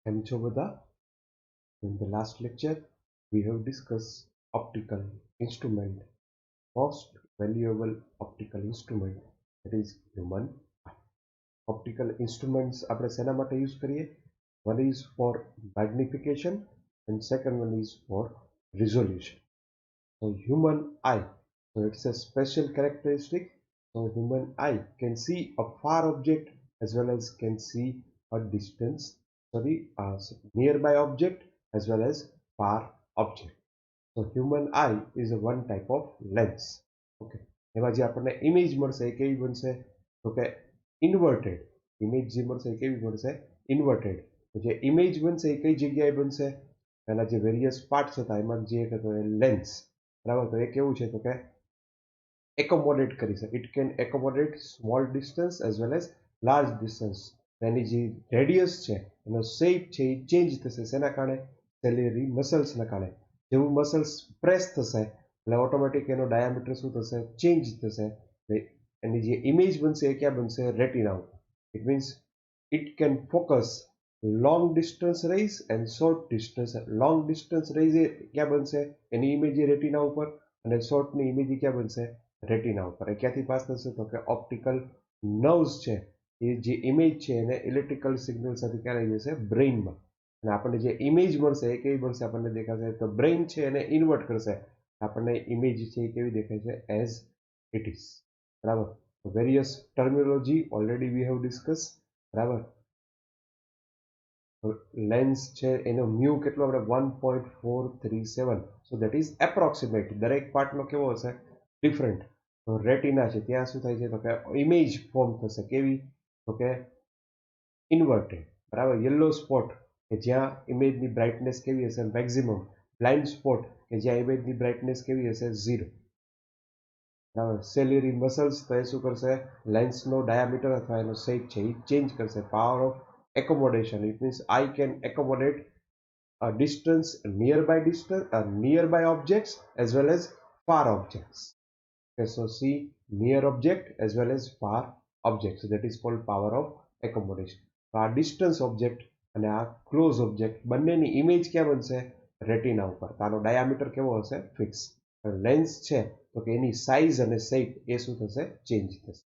કેમ છો બધા? In the last lecture, we have discussed optical instrument, most valuable optical instrument, that is human eye. Optical instruments આપણે શેના માટે use કરીએ? One is for magnification and second one is for resolution. So human eye, so it's a special characteristic. So human eye can see a far object as well as can see a distance, nearby object as well as far object. So human eye is a one type of lens. Okay. એમાં જે આપણને image મળશે એ કેવી બનશે? તો કે inverted image જે મળશે એ કેવી મળશે? ઇન્વર્ટેડ. તો જે ઇમેજ બનશે એ કઈ જગ્યાએ બનશે? એના જે વેરિયસ પાર્ટ્સ હતા એમાં જે લેન્સ, બરાબર. તો એ કેવું છે? તો કે એકોમોડેટ કરી શકે. It can accommodate small distance as well as large distance. એની જે રેડિયસ છે એનો શેપ છે એ ચેન્જ થશે. શેના કારણે? સેલેરી મસલ્સના કારણે. જેવું મસલ્સ પ્રેસ થશે એટલે ઓટોમેટિક એનો ડાયામીટર શું થશે? ચેન્જ થશે. એની જે ઇમેજ બનશે એ ક્યાં બનશે? રેટિના ઉપર. It means it can focus long distance rays and short distance. Long distance rays એ ક્યાં બનશે? એની ઇમેજ રેટિના ઉપર, અને શોર્ટની ઇમેજ ક્યાં બનશે? રેટિના ઉપર. એ ક્યાંથી પાસ થશે? તો કે ઓપ્ટિકલ નર્વ્સ છે એ જે ઇમેજ છે એને ઇલેક્ટ્રિકલ સિગ્નલ સાથે ક્યાં લઈ જશે? બ્રેઇનમાં. અને આપણને જે ઇમેજ મળશે એ કેવી મળશે? આપણને દેખાશે તો બ્રેઇન છે એને ઇન્વર્ટ કરશે, આપણને ઇમેજ છે એ કેવી દેખાય છે? As it is. બરાબર. Various terminology already we have discuss. બરાબર. લેન્સ છે એનો મ્યુ કેટલો? આપણે 1.437. So that is approximate. દરેક પાર્ટનો કેવો હશે? ડિફરન્ટ. તો રેટિના છે ત્યાં શું થાય છે? તો કે ઇમેજ ફોર્મ થશે. કેવી? તો કે ઇન્વર્ટેડ. બરાબર. યલો સ્પોટ કે જ્યાં ઇમેજની બ્રાઇટનેસ કેવી હશે? મેક્સિમમ. બ્લાઇન્ડ સ્પોટ કે જ્યાં ઇમેજની બ્રાઇટનેસ કેવી હશે? 0. બરાબર. સેલેરી મસલ્સ તો એ શું કરશે? લેન્સનો ડાયામીટર અથવા એનો શેપ છે એ ચેન્જ કરશે. Power of accommodation. It means I can accommodate a distance, nearby objects as well as far objects. Okay, so see near object as well as far objects. So that is called power of accommodation. તો આ distance object અને આ close object બંનેની image ક્યાં બનશે? Retina ઉપર. તો આનો ડાયામીટર કેવો હશે? ફિક્સ. લેન્સ છે તો કે એની સાઇઝ અને શેપ એ શું થશે? ચેન્જ થશે.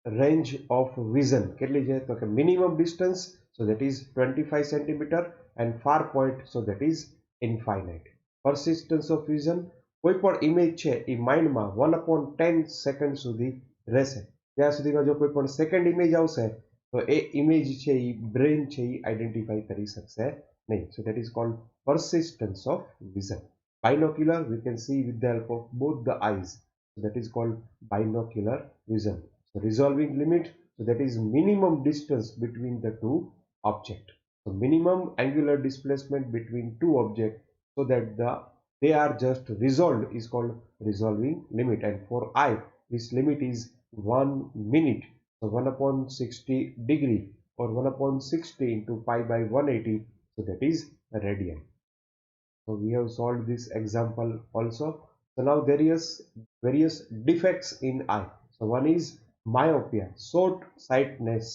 રેન્જ ઓફ વિઝન કેટલી છે? તો કે minimum distance, so that is 25 centimetre, and far point, so that is infinite. Persistence of vision, કોઈ પણ ઇમેજ છે એ માઇન્ડમાં 1/10 સેકન્ડ સુધી રહેશે. ત્યાં સુધીમાં જો કોઈ પણ સેકન્ડ ઇમેજ આવશે તો એ ઇમેજ છે એ બ્રેઇન છે એ આઈડેન્ટિફાઈ કરી શકશે નહીં. સો that is called persistence of vision. Binocular, we can see with the help of both the eyes. So that is called binocular vision. So resolving limit, so that is minimum distance between the two objects. So minimum angular displacement between two objects so that they are just resolved is called resolving limit. And for eye, this limit is 1 minute. So 1/60 degree or 1/60 into pi by 180. So that is radian. So we have solved this example also. So now there is various defects in eye. So one is myopia, short sightedness.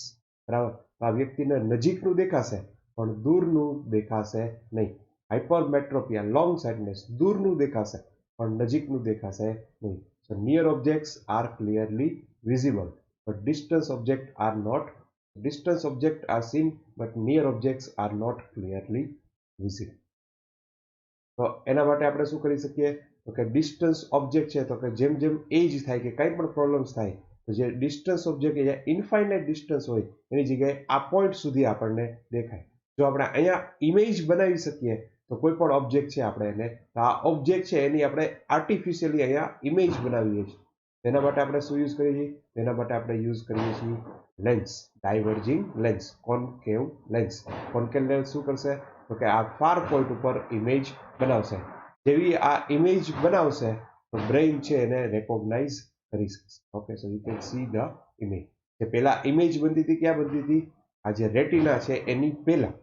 બરાબર. આ વ્યક્તિને નજીકનું દેખાશે પણ દૂરનું દેખાશે નહીં. હાઇપરમેટ્રોપિયા, long સાઇટનેસ, દૂરનું દેખાશે પણ નજીકનું દેખાશે નહીં. So near objects are clearly visible but distant objects are not. Distant objects are seen but near objects are not clearly visible. તો એના માટે આપણે શું કરી શકીએ? તો કે ડિસ્ટન્સ ઓબ્જેક્ટ છે તો કે જેમ જેમ એજ થાય કે કંઈ પણ પ્રોબ્લેમ્સ થાય તો જે ડિસ્ટન્સ ઓબ્જેક્ટ જે ઇન્ફાઇનાઇટ ડિસ્ટન્સ હોય એની જગ્યાએ આ પોઈન્ટ સુધી આપણને દેખાય. જો આપણે અહીંયા ઇમેજ બનાવી શકીએ તો કોઈ પણ ઓબ્જેક્ટ છે આપણે એને, તો આ ઓબ્જેક્ટ છે એની આપણે આર્ટિફિશિયલી અહીંયા ઇમેજ બનાવીએ છીએ. તેના માટે આપણે શું યુઝ કરીએ છીએ? તેના માટે આપણે યુઝ કરીએ છીએ lens, diverging lens, concave lens. Concave lens શું કરશે? તો કે આ ફાર પોઈન્ટ ઉપર ઇમેજ બનાવશે. જેવી આ ઇમેજ બનાવશે તો બ્રેઇન છે એને રેકોગ્નાઇઝ કરી શકશે. Okay, so you can see the image. જે પહેલા ઇમેજ બનતી હતી ક્યાં બનતી હતી? આ જે રેટિના છે એની પહેલા.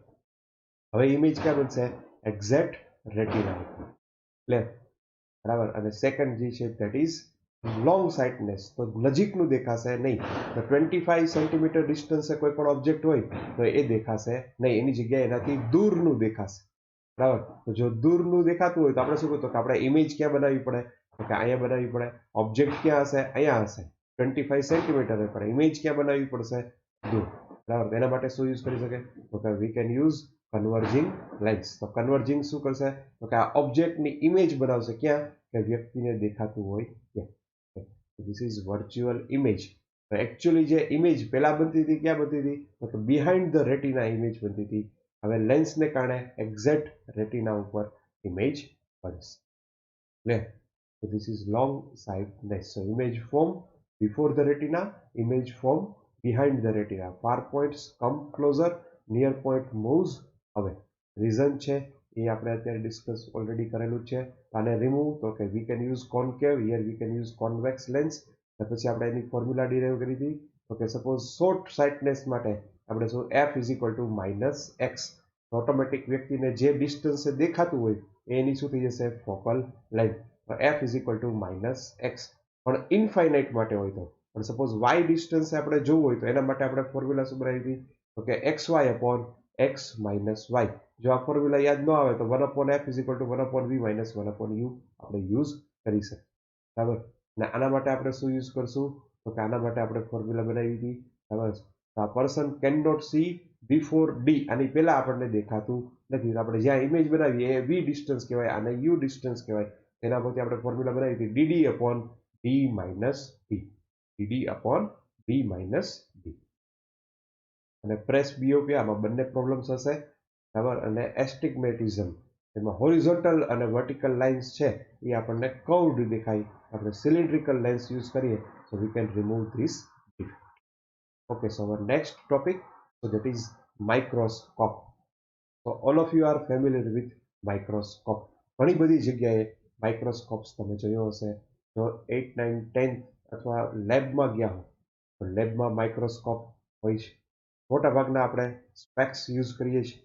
હવે ઇમેજ ક્યાં બનશે? એક્ઝેક્ટ રેટિના એટલે. બરાબર. અને સેકન્ડ જે છે ધેટ ઇઝ લોંગ સાઇટનેસ તો નજીકનું દેખાશે નહીં. તો 25 સેન્ટીમીટર ડિસ્ટન્સે કોઈ પણ ઓબ્જેક્ટ હોય તો એ દેખાશે નહીં, એની જગ્યાએ એનાથી દૂરનું દેખાશે. બરાબર. તો જો દૂરનું દેખાતું હોય તો આપણે શું કહીએ કે આપણે ઇમેજ ક્યાં બનાવવી પડે, તો કે અહીંયા બનાવવી પડે. ઓબ્જેક્ટ ક્યાં હશે, અહીંયા હશે 25 સેન્ટીમીટર, પણ ઇમેજ ક્યાં બનાવવી પડશે, દૂર. બરાબર. એના માટે શું યુઝ કરી શકે, તો કે we can use converging lens. તો કન્વર્જિંગ શું કરશે, તો કે આ ઓબ્જેક્ટની ઇમેજ બનાવશે ક્યાં, કે વ્યક્તિને દેખાતું હોય ત્યાં. This is virtual image. તો એકચ્યુઅલી જે ઇમેજ પહેલા બનતી હતી ક્યાં બનતી હતી, તો કે બિહાઇન્ડ ધ રેટિના ઇમેજ બનતી હતી. હવે લેન્સને કારણે એક્ઝેક્ટ રેટિના ઉપર ઇમેજ બનશે. Clear. So this is long sightedness. So image form before the retina, image form behind the retina. Far points come closer, near point moves away. Reason છે એ આપણે અત્યારે discuss already કરેલું છે. આને remove તો કે we can use concave, here we can use convex lens. પછી આપણે એની ફોર્મ્યુલા ડિરાઈવ કરી હતી. તો કે સપોઝ શોર્ટ સાઇટનેસ માટે આપણે શું f is equal two -x. Automatic વ્યક્તિને જે ડિસ્ટન્સે દેખાતું હોય એની શું થઈ જશે, focal length. f is equal two -x. પણ ઇનફાઇનાઇટ માટે હોય તો, પણ સપોઝ y ડિસ્ટન્સ આપણે જોવું હોય તો એના માટે આપણે ફોર્મ્યુલા શું બનાવી હતી, તો કે xy upon x minus y. જો આ ફોર્મ્યુલા યાદ ન આવે તો 1/f is equal two 1/v minus 1/u આપણે યુઝ કરી શકીએ. બરાબર. અને આના માટે આપણે શું યુઝ કરશું, તો કે આના માટે આપણે ફોર્મ્યુલા બનાવી હતી. બરાબર. તો આ person can not see before D, આની પહેલા આપણને દેખાતું નથી. આપણે જ્યાં ઇમેજ બનાવીએ એ v ડિસ્ટન્સ કહેવાય, આને u ડિસ્ટન્સ કહેવાય. એના પરથી આપણે ફોર્મ્યુલા બનાવી હતી DD upon D minus D. DD upon D minus D. અને પ્રેસબિયોપિયામાં બંને પ્રોબ્લેમ્સ હશે. બરાબર. અને એસ્ટિગ્મેટિઝમ, એમાં હોરિઝોન્ટલ અને વર્ટિકલ લાઇન્સ છે એ આપણને કર્વડ દેખાય. આપણે સિલિન્ડ્રિકલ લેન્સ યુઝ કરીએ so we can remove this defect. Okay, so our next topic, so that is microscope. So all of you are familiar with microscope. ઘણી બધી જગ્યાએ માઇક્રોસ્કોપ્સ તમે જોયો હશે. જો 8, 9, 10 અથવા લેબમાં ગયા હો તો લેબમાં માઇક્રોસ્કોપ હોય છે. મોટાભાગના આપણે સ્પેક્સ યુઝ કરીએ છીએ.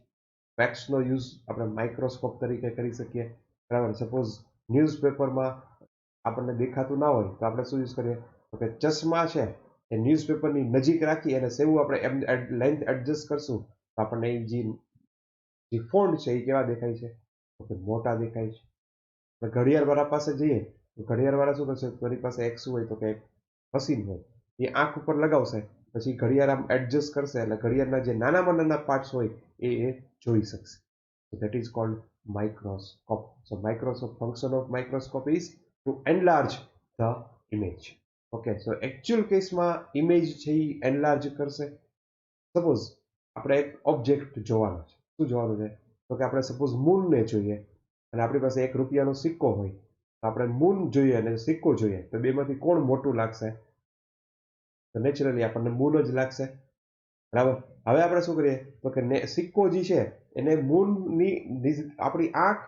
સ્પેક્સનો યુઝ આપણે માઇક્રોસ્કોપ તરીકે કરી શકીએ. બરાબર. સપોઝ ન્યૂઝપેપરમાં આપણને દેખાતું ના હોય તો આપણે શું યુઝ કરીએ, તો કે ચશ્મા છે એ ન્યૂઝપેપરની નજીક રાખી અને સેવું આપણે લેન્થ એડજસ્ટ કરશું તો આપણને જે ફોન્ટ છે એ કેવા દેખાય છે, તો કે મોટા દેખાય છે. ઘડિયાળવાળા પાસે જઈએ તો ઘડિયાળવાળા શું કરશે, તમારી પાસે એક શું હોય, તો કે મશીન હોય, એ આંખ ઉપર લગાવશે, પછી ઘડિયાળ આમ એડજસ્ટ કરશે એટલે ઘડિયાળના જે નાનામાં નાના પાર્ટ્સ હોય એ જોઈ શકશે. So that is called microscope. So microscope, function of microscope is to enlarge the image. Okay, so actual કેસમાં ઇમેજ છે એ એનલાર્જ કરશે. સપોઝ આપણે એક ઓબ્જેક્ટ જોવાનો છે. શું જોવાનું છે, તો કે આપણે સપોઝ મૂનને જોઈએ અને આપણી પાસે ₹1 સિક્કો હોય તો આપણે મૂન જોઈએ અને સિક્કો જોઈએ તો બેમાંથી કોણ મોટું લાગશે, તો નેચરલી આપણને મૂન જ લાગશે. બરાબર. હવે આપણે શું કરીએ, તો કે સિક્કો જે છે એને મૂનની આપણી આંખ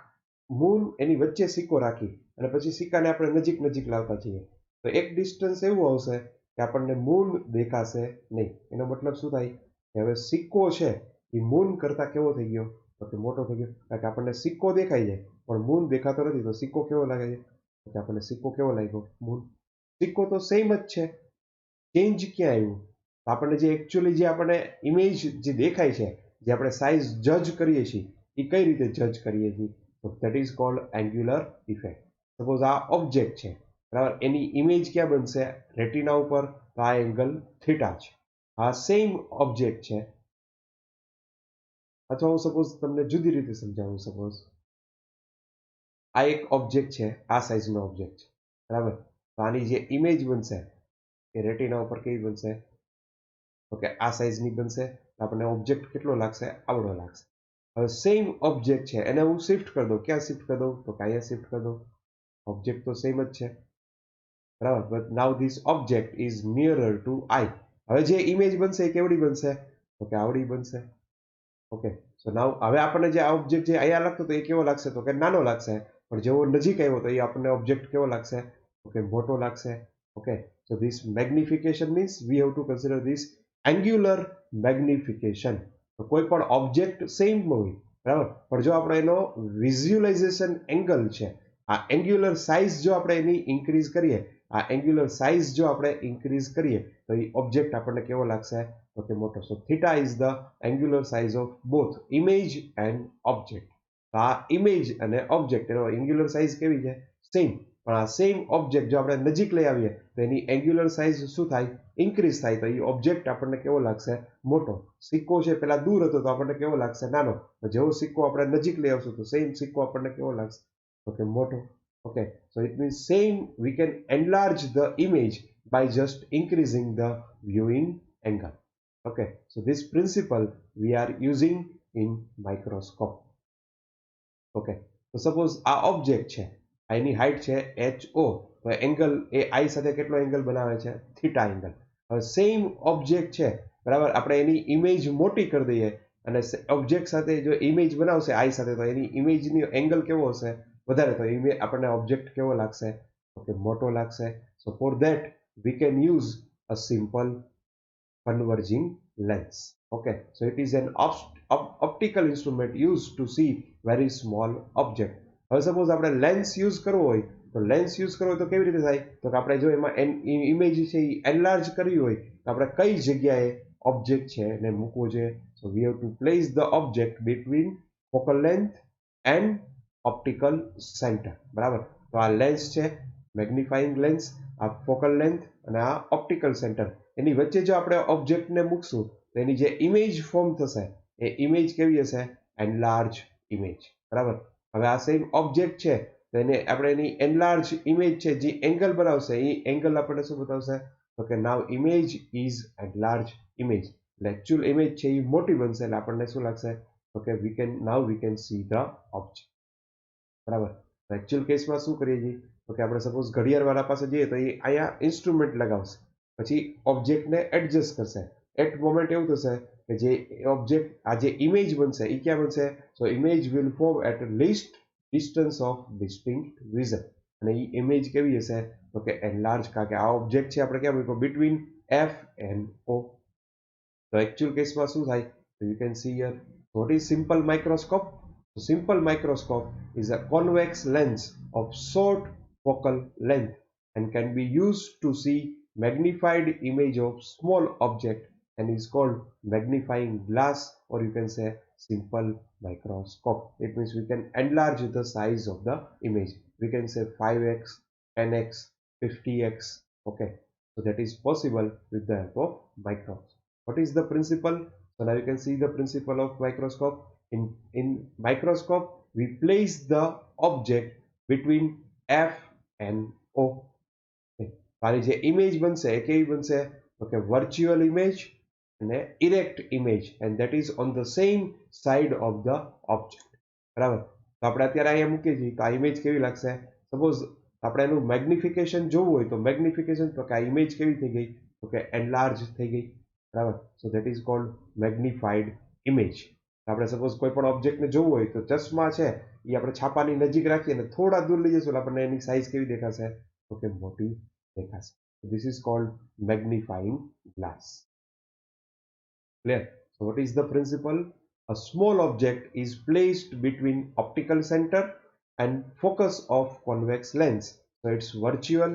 મૂન એની વચ્ચે સિક્કો રાખી અને પછી સિક્કાને આપણે નજીક નજીક લાવતા જઈએ તો એક ડિસ્ટન્સ એવું આવશે કે આપણને મૂન દેખાશે નહીં. એનો મતલબ શું થાય કે હવે સિક્કો છે એ મૂન કરતા કેવો થઈ ગયો, તો કે મોટો થઈ ગયો. કારણ કે આપણને સિક્કો દેખાય છે પણ મૂન દેખાતો નથી. તો સિક્કો કેવો લાગે છે, તો આપણને સિક્કો કેવો લાગ્યો, મૂન. સિક્કો તો સેમ જ છે, ચેન્જ ક્યાં આવ્યું, આપણને જે એકચ્યુઅલી જે આપણને ઇમેજ જે દેખાય છે, જે આપણે સાઇઝ જજ કરીએ છીએ એ કઈ રીતે જજ કરીએ છીએ, તો that is cold angular effect. Suppose આ ઓબ્જેક્ટ છે, બરાબર, એની ઇમેજ ક્યાં બનશે, રેટિના ઉપર, તો આ એંગલ થીટા છે. આ સેમ ઓબ્જેક્ટ છે, અથવા હું સપોઝ તમને જુદી રીતે સમજાવું. સપોઝ આ એક ઓબ્જેક્ટ છે, આ સાઇઝનો ઓબ્જેક્ટ છે, બરાબર. તો આની જે ઇમેજ બનશે એ રેટિના ઉપર કેવી બનશે, તો કે આ સાઇઝની બનશે. આપણને ઓબ્જેક્ટ કેટલો લાગશે, આવડો લાગશે. હવે સેમ ઓબ્જેક્ટ છે એને હું શિફ્ટ કરી દઉં, ક્યાં શિફ્ટ કરી દઉં, તો કે અહીંયા શિફ્ટ કરી દઉં. ઓબ્જેક્ટ તો સેમ જ છે, બરાબર. But now this object is nearer to eye. હવે જે ઇમેજ બનશે એ કેવડી બનશે, તો કે આવડી બનશે. ઓકે, સો નાઉ હવે આપણને જે આ ઓબ્જેક્ટ જે અહીંયા લાગતો તો એ કેવો લાગશે, તો કે નાનો લાગશે. પણ જેવો નજીક આવ્યો તો એ આપણને ઓબ્જેક્ટ કેવો લાગશે, તો કે મોટો લાગશે. Okay, so this magnification means V have two consider this angular magnification. તો કોઈ પણ ઓબ્જેક્ટ સેમ હોય, બરાબર, પણ જો આપણે એનો વિઝ્યુલાઇઝેશન એંગલ છે, આ એંગ્યુલર સાઇઝ જો આપણે એની ઇન્ક્રીઝ કરીએ આ એંગ્યુલર સાઇઝ જો આપણે ઇન્ક્રીઝ કરીએ તો એ ઓબ્જેક્ટ આપણને કેવો લાગશે તો કે મોટો. So theta is the angular size of both image and object. તો આ ઇમેજ અને ઓબ્જેક્ટ એનો એંગ્યુલર સાઇઝ કેવી છે સેમ, પણ આ સેમ ઓબ્જેક્ટ જો આપણે નજીક લઈ આવીએ તો એની એંગ્યુલર સાઇઝ શું થાય ઇન્ક્રીઝ થાય, તો એ ઓબ્જેક્ટ આપણને કેવો લાગશે મોટો. સિક્કો છે પેલા દૂર હતો તો આપણને કેવો લાગશે નાનો, તો જેવો સિક્કો આપણે નજીક લઈ આવશું તો સેમ સિક્કો આપણને કેવો લાગશે તો કે મોટો. Okay, so it means same we can enlarge the image by just increasing the viewing angle. Okay, so this principle we are using in microscope. Okay, so suppose આ ઓબ્જેક્ટ છે, એની હાઈટ છે HO, તો angle એ આઈ સાથે કેટલો angle બનાવે છે theta angle. હવે same object છે બરાબર, આપણે એની ઇમેજ મોટી કરી દઈએ અને ઓબ્જેક્ટ સાથે જો ઇમેજ બનાવશે આઈ સાથે તો એની ઇમેજની એંગલ કેવો હશે વધારે, તો આપણને ઓબ્જેક્ટ કેવો લાગશે તો કે મોટો લાગશે. So for that we can use a simple converging lens. Okay, so it is an optical instrument used to see very small object. હવે સપોઝ આપણે લેન્સ યુઝ કરવો હોય તો લેન્સ યુઝ કરવો હોય તો કેવી રીતે થાય તો કે આપણે જો એમાં ઇમેજ છે એ એનલાર્જ કરવી હોય તો આપણે કઈ જગ્યાએ ઓબ્જેક્ટ છે એને મૂકવો જોઈએ. So we have to place the object between focal length and optical centre. બરાબર, તો આ લેન્સ છે મેગ્નિફાઈંગ લેન્સ, આ ફોકલ લેન્થ અને આ ઓપ્ટિકલ સેન્ટર, એની વચ્ચે જો આપણે ઓબ્જેક્ટને મૂકશું તો એની જે ઇમેજ ફોર્મ થશે એ ઇમેજ કેવી હશે એનલાર્જ ઇમેજ. બરાબર, હવે આ સેમ ઓબ્જેક્ટ છે તો એને આપણે એની એનલાર્જ ઇમેજ છે જે એંગલ બનાવશે એ એંગલ આપણને શું બતાવશે તો કે નાવ ઇમેજ ઇઝ એનલાર્જ ઇમેજ. એટલે એકચ્યુઅલ ઇમેજ છે એ મોટી બનશે એટલે આપણને શું લાગશે તો કે we can see the object. બરાબર, એકચ્યુઅલ કેસમાં શું કરીએ છીએ તો કે આપણે સપોઝ ઘડિયાળવાળા પાસે જઈએ તો એ અહીંયા ઇન્સ્ટ્રુમેન્ટ લગાવશે, પછી ઓબ્જેક્ટને એડજસ્ટ કરશે. એટ મોમેન્ટ એવું થશે કે જે ઓબ્જેક્ટ આ જે ઇમેજ બનશે એ ક્યાં બનશે, so image will form at least distance of distinct vision. અને એ ઇમેજ કેવી હશે તો કે એનલાર્જ, કારણ કે આ ઓબ્જેક્ટ છે આપણે ક્યાં મૂક્યો બિટવીન એફ એન્ડ ઓ. તો એકચ્યુઅલ કેસમાં શું થાય તો you can see here what is simple microscope. Simple microscope is a convex lens of short focal length and can be used to see magnified image of small object and is called magnifying glass, or you can say simple microscope. It means we can enlarge the size of the image. We can say 5x, 10x, 50x. Okay, so that is possible with the help of microscope. What is the principle? So now you can see the principle of microscope. In microscope we place the object between F and O. તારી જે image બનશે એ કેવી બનશે તો કે virtual image અને erect image and that is on the same side of the object. બરાબર, તો આપણે અત્યારે અહીંયા મૂકીએ છીએ તો આ ઇમેજ કેવી લાગશે. સપોઝ આપણે એનું મેગ્નિફિકેશન જોવું હોય તો મેગ્નિફિકેશન તો કે આ ઇમેજ કેવી થઈ ગઈ તો કે એનલાર્જ થઈ ગઈ. બરાબર, so that is called magnified image. આપણે સપોઝ કોઈ પણ ઓબ્જેક્ટને જોવું હોય તો ચશ્મા છે એ આપણે છાપાની નજીક રાખીએ અને થોડા દૂર લઈ જઈશું એટલે આપણને એની સાઇઝ કેવી દેખાશે તો કે મોટી દેખાશે. This is called magnifying glass. Clear? So what is the principle? A small object is placed between optical center and focus of convex lens. So its virtual,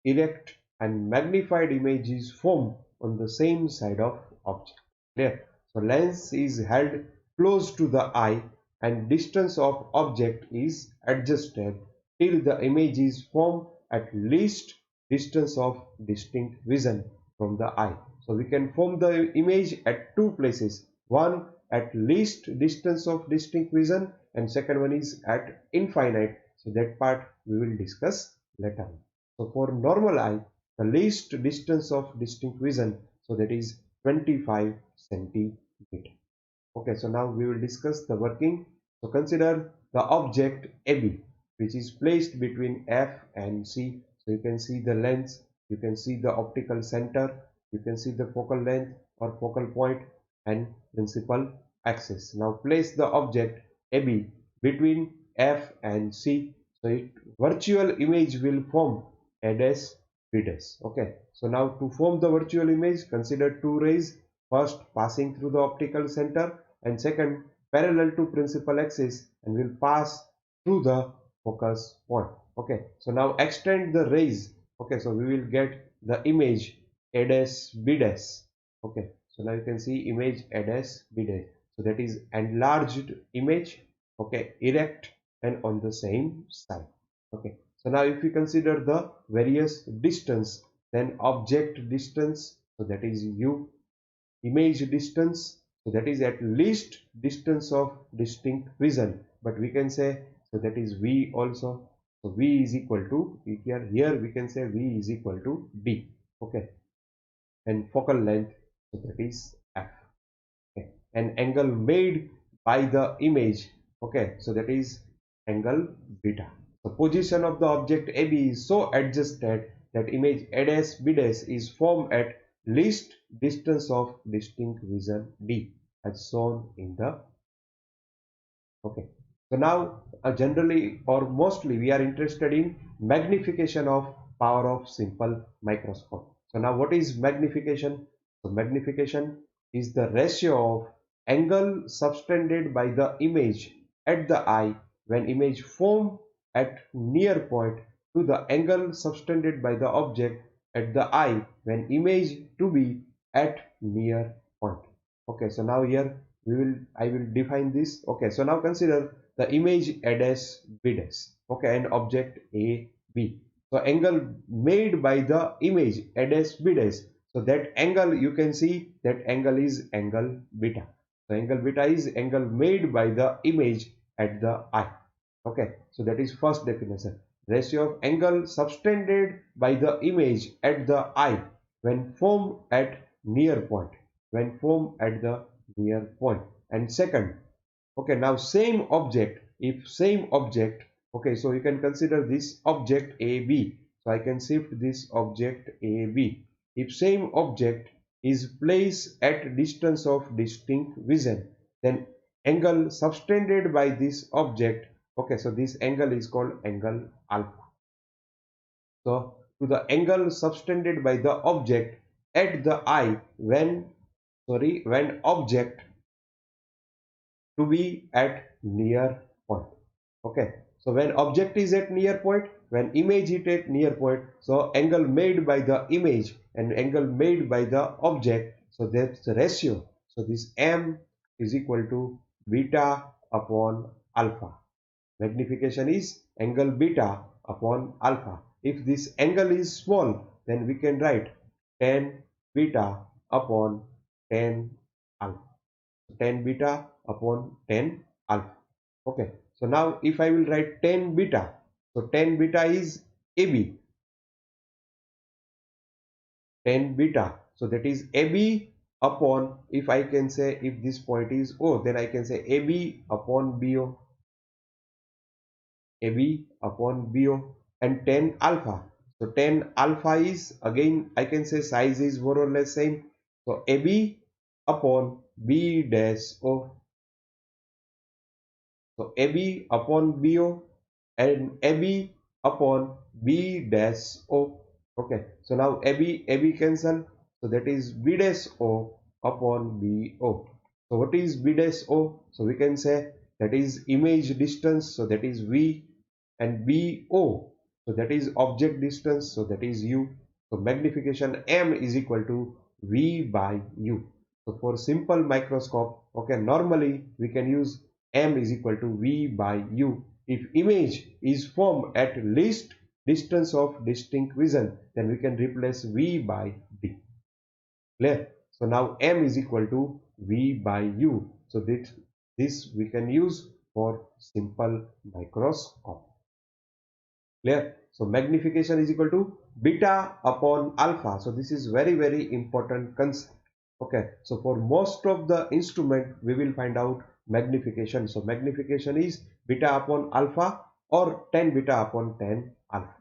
erect and magnified image is formed on the same side of object. Clear? So lens is held close to the eye and distance of object is adjusted till the image is formed at least distance of distinct vision from the eye. So we can form the image at two places. One at least distance of distinct vision and second one is at infinite. So that part we will discuss later. So for normal eye, the least distance of distinct vision, so that is 25 centimeter. Okay, so now we will discuss the working. So consider the object AB which is placed between F and C. So you can see the lens, you can see the optical center, you can see the focal length or focal point and principal axis. Now place the object AB between F and C. So it virtual image will form A dash B dash. Okay, so now to form the virtual image, consider two rays, first passing through the optical center and second parallel to principal axis and will pass through the focus point. Okay, so now extend the rays Okay, so we will get the image a dash b dash. Okay, so now you can see image a dash b dash. So that is enlarged image, okay, erect and on the same side. Okay, so now if we consider the various distance, then object distance, so that is u, image distance, so that is at least distance of distinct vision, but we can say, so that is v also. So v is equal to, here we can say v is equal to d. Okay, and focal length, so that is f. Okay, an angle made by the image, okay, so that is angle beta. The position of the object AB is so adjusted that image A dash B dash is formed at least distance of distinct vision D, as shown in the. Okay, so now generally or mostly we are interested in magnification of power of simple microscope. So now what is magnification? So magnification is the ratio of angle subtended by the image at the eye when image formed at near point to the angle subtended by the object at the eye when image to be at near point. Okay, so now here I will define this. Okay, so now consider the image A dash B dash, okay, and object A B. So angle made by the image A dash B dash, so that angle you can see that angle is angle beta. So angle beta is angle made by the image at the eye. Okay, so that is first definition. Ratio of angle subtended by the image at the eye when formed at near point, when formed at the near point. And second, okay, now same object, if same object, okay, so you can consider this object AB. So I can shift this object AB. If same object is placed at distance of distinct vision, then angle subtended by this object, okay, so this angle is called angle alpha. So to the angle subtended by the object at the eye when, sorry, when object to be at near point. Okay, so when object is at near point, when image is at near point, so angle made by the image and angle made by the object, so that's the ratio. So this m is equal to beta upon alpha. Magnification is angle beta upon alpha. If this angle is small, then we can write tan beta upon tan alpha. Tan beta upon tan alpha. Okay, so now if I will write tan beta, so tan beta is AB, tan beta, so that is AB upon, if I can say, if this point is O, then I can say AB upon BO, AB upon BO, and tan alpha. So tan alpha is, again I can say size is more or less same, so AB upon B dash O. So AB upon BO and AB upon B dash O. Okay, so now AB cancel, so that is B dash O upon BO. So what is B dash O? So we can say that is image distance, so that is V, and BO, so that is object distance, so that is U. So magnification M is equal to V by U. So for simple microscope, okay, normally we can use M is equal to V by U. If image is formed at least distance of distinct vision, then we can replace V by D. Clear? So now M is equal to V by U. So this we can use for simple microscope. Clear? So magnification is equal to beta upon alpha. So this is very important concept. Okay, so for most of the instrument we will find out magnification. So magnification is beta upon alpha or tan beta upon tan alpha.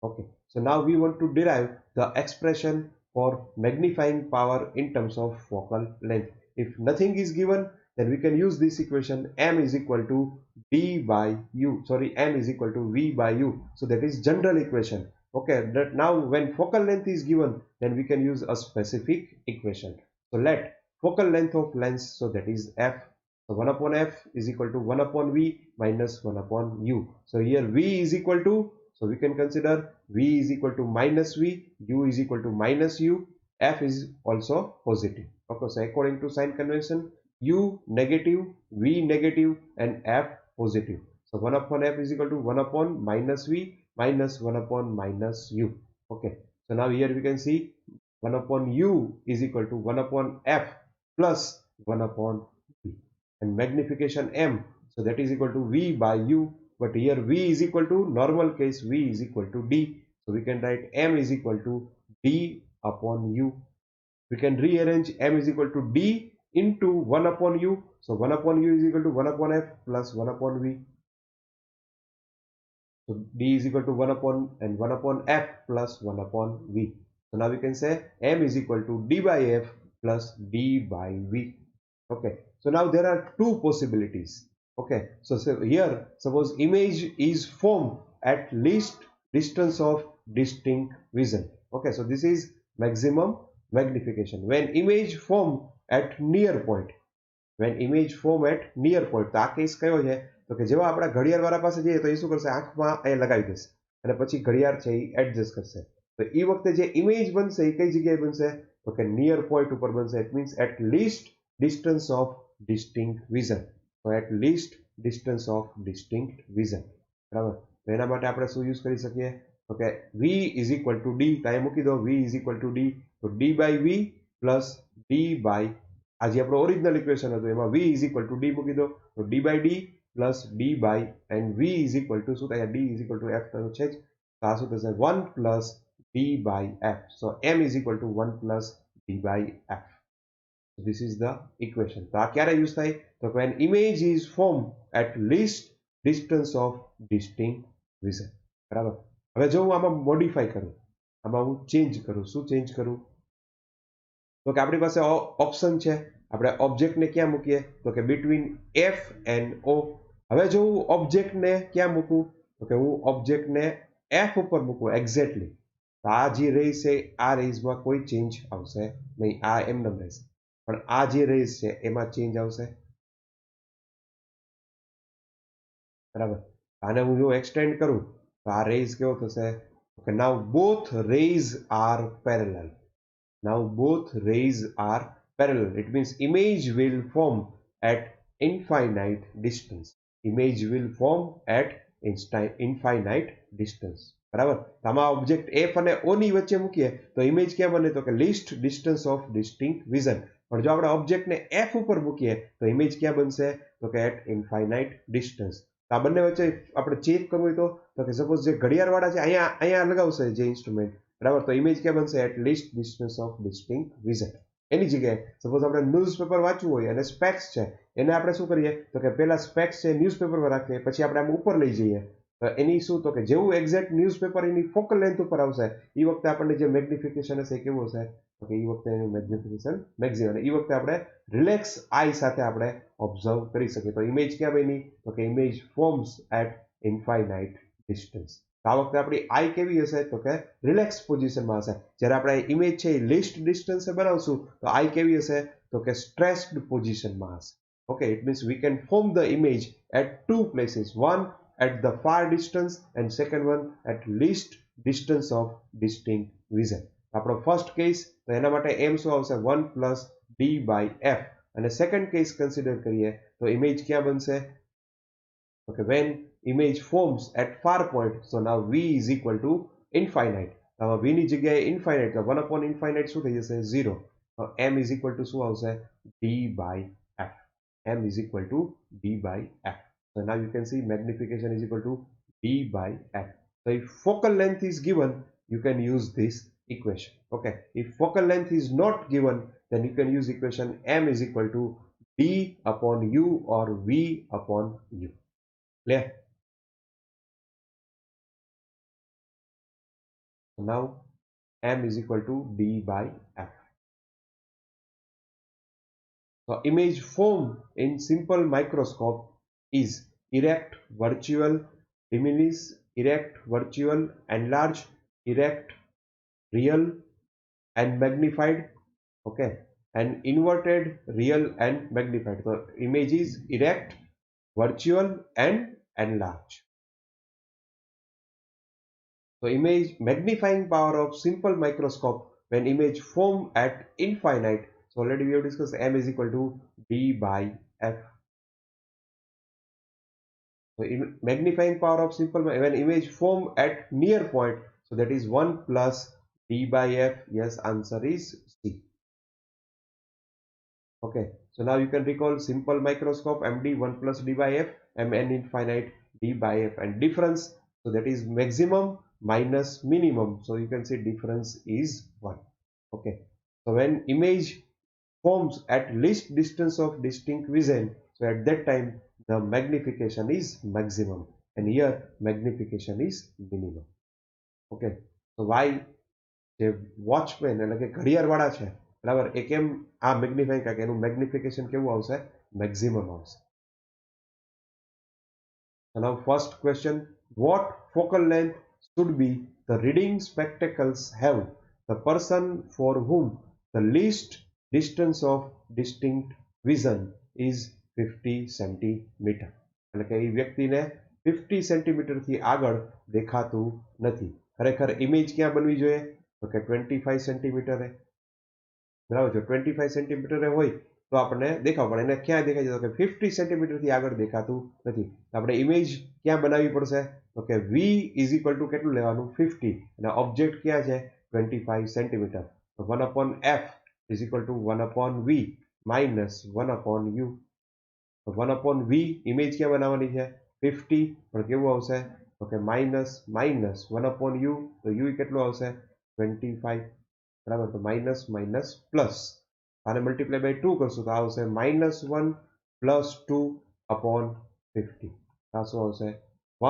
Okay, so now we want to derive the expression for magnifying power in terms of focal length. If nothing is given, then we can use this equation, m is equal to d by u, sorry, m is equal to v by u. So that is general equation. Okay, that now when focal length is given, then we can use a specific equation. So let focal length of lens, so that is f. So 1 upon f is equal to 1 upon v minus 1 upon u. So here v is equal to, So we can consider v is equal to minus v, u is equal to minus u, f is also positive. Okay, so according to sign convention, u negative, v negative, and f positive. So 1 upon f is equal to 1 upon minus v minus 1 upon minus u. Okay, so now here we can see 1 upon u is equal to 1 upon f plus 1 upon v, and magnification m, so that is equal to v by u, but here v is equal to, normal case, v is equal to d, so we can write m is equal to d upon u. We can rearrange m is equal to d into 1 upon u, so 1 upon u is equal to 1 upon f plus 1 upon v. So d is equal to 1 upon and 1 upon f plus 1 upon v. So now we can say m is equal to d by f plus d by v. Okay, so now there are two possibilities. Okay, so here suppose image is formed at least distance of distinct vision. Okay, so this is maximum magnification. When image form at near point, when image form at near point, તો આ case કયો છે? તો કે જેવા આપણે ઘડિયાળવાળા પાસે જઈએ તો એ શું કરશે, આંખમાં એ લગાવી દેશે અને પછી ઘડિયાળ છે એ એડજસ્ટ કરશે. તો એ વખતે જે ઇમેજ બનશે એ કઈ જગ્યાએ બનશે? તો કે નિયર પોઈન્ટ ઉપર બનશે. It means at least distance of distinct vision. તો at least distance of distinct vision. બરાબર, તો એના માટે આપણે શું યુઝ કરી શકીએ? તો કે v is equal to d, ત્યાં મૂકી દો v is equal to d, તો d by v plus d by, આ જે આપણો ઓરિજિનલ ઇક્વેશન હતું એમાં v is equal to d મૂકી દો, તો d by d plus d by, and v is equal to શું થાય? d is equal to f તો છે જ, તો આ શું થશે? 1 plus d by f. So m is equal to 1 plus d by f. This is the equation. તો આ ક્યારે યુઝ થાય? તો when image is formed at least distance of distinct vision. બરાબર, હવે જો હું આમાં મોડિફાઈ કરું, આમાં હું ચેન્જ કરું, શું ચેન્જ કરું? તો કે આપણી પાસે ઓપ્શન છે, આપણે ઓબ્જેક્ટને ક્યાં મૂકીએ? તો કે બિટવીન એફ એન્ડ ઓ. હવે જો હું ઓબ્જેક્ટને ક્યાં મૂકું? તો કે હું ઓબ્જેક્ટને એફ ઉપર મૂકું એક્ઝેક્ટલી, તો આ જે રેઝ છે આ રેઝમાં કોઈ ચેન્જ આવશે નહીં, આ એમને રહેશે, પણ આ જે રેઝ છે એમાં ચેન્જ આવશે. બરાબર, આને હું જો એક્સટેન્ડ કરું તો આ રેઝ કેવો થશે? કે now both rays are parallel. Now both rays are parallel. It means image will form at infinite distance. Image will form at infinite distance. બરાબર, આમાં ઓબ્જેક્ટ f અને o ની વચ્ચે મૂકીએ તો ઇમેજ ક્યાં બને? તો કે list distance of distinct vision. પણ જો આપણે ઓબ્જેક્ટને f ઉપર મૂકીએ તો ઇમેજ ક્યાં બનશે? તો કે એટ ઇન્ફાઇનાઇટ ડિસ્ટન્સ. આ બંને વચ્ચે આપણે ચેક કરવું હોય તો કે સપોઝ જે ઘડિયાળવાળા છે અહીંયા અહીંયા લગાવશે જે ઇન્સ્ટ્રુમેન્ટ, બરાબર, તો ઇમેજ ક્યાં બનશે? At least distance of distinct vision. એની જગ્યાએ સપોઝ આપણે ન્યૂઝપેપર વાંચવું હોય અને સ્પેક્સ છે, એને આપણે શું કરીએ? તો કે પહેલા સ્પેક્સ છે ન્યૂઝપેપરમાં રાખીએ, પછી આપણે આમ ઉપર લઈ જઈએ, તો એની શું? તો કે જેવું એક્ઝેક્ટ ન્યૂઝપેપર એની ફોકલ લેન્થ ઉપર આવશે એ વખતે આપણને જે મેગ્નિફિકેશન હશે એ કેવું હશે? તો કે એ વખતે એનું મેગ્નિફિકેશન મેક્સિમમ, અને એ વખતે આપણે રિલેક્સ આઈ સાથે આપણે ઓબ્ઝર્વ કરી શકીએ. તો ઇમેજ ક્યાં બની? તો કે image forms at infinite distance. આ વખતે આપણી આઈ કેવી હશે? તો કે રિલેક્સ પોઝિશનમાં હશે. જ્યારે આપણે ઇમેજ છે એ લીસ્ટ ડિસ્ટન્સે બનાવશું તો આઈ કેવી હશે? તો કે સ્ટ્રેસ્ડ પોઝિશનમાં હશે. Okay, it means we can form the image at two places, one at the far distance and second one at least distance of distinct vision. આપણો ફર્સ્ટ કેસ, તો એના માટે m શું આવશે? 1 પ્લસ d બાય f. અને second case consider કરીએ તો image ક્યાં બનશે? તો કે when image forms at far point, so now v is equal to infinite. તો v ની જગ્યાએ infinite, તો 1 upon infinite શું થઈ જશે? 0. તો m is equal to શું આવશે? d by f. m is equal to d by f. So now you can see magnification is equal to d by f. So if focal length is given, you can use this equation. Okay, if focal length is not given, then you can use equation m is equal to d upon u or v upon u. Clear? So now m is equal to d by f. So image form in simple microscope is erect, virtual, diminish, erect, virtual, enlarge, erect, real, and magnified. Okay, and inverted, real, and magnified. So image is erect, virtual, and enlarged. So image magnifying power of simple microscope when image form at infinite. So already we have discussed m is equal to d by f. So magnifying power of simple when image form at near point. So that is 1 plus d by f. Yes, answer is C. Okay, so now you can recall simple microscope md 1 plus d by f, mn infinite d by f, and difference. So that is maximum minus minimum. So you can say difference is 1. Okay, so when image forms at least distance of distinct vision, so at that time the magnification is maximum, and here magnification is minimum. Okay, so why જે watchman એટલે કે ઘડિયાળવાળા છે બરાબર એ કેમ આ magnifying કારણ કે એનું મેગ્નિફિકેશન કેવું આવશે મેક્સિમમ આવશે. So now first question, what focal length should be the reading spectacles have the person for whom the least distance of distinct vision is 50 centimeter. એટલે કે એ વ્યક્તિને 50 સેન્ટીમીટરથી આગળ દેખાતું નથી. ખરેખર ઇમેજ ક્યાં બનવી જોઈએ તો કે 25 સેન્ટીમીટરે બરાબર છે. 25 સેન્ટીમીટરે હોય તો આપણને દેખાવ પણ એને ક્યાં દેખાય છે તો કે 50 સેન્ટીમીટરથી આગળ દેખાતું નથી. તો આપણે ઇમેજ ક્યાં બનાવવી પડશે તો કે v ઇઝ ઇક્વલ ટુ કેટલું લેવાનું 50 અને ઓબ્જેક્ટ ક્યાં છે 25 સેન્ટીમીટર. તો 1 upon f is equal to 1 upon v minus 1 upon u. તો 1 અપોન v ઇમેજ ક્યાં બનાવવાની છે 50 પણ કેવું આવશે તો કે માઇનસ માઇનસ 1 અપોન u તો u કેટલું આવશે 25 બરાબર. તો માઇનસ માઇનસ પ્લસ આને મલ્ટીપ્લાય બાય 2 કરશું તો આવશે -1 પ્લસ 2 અપોન 50. આ શું આવશે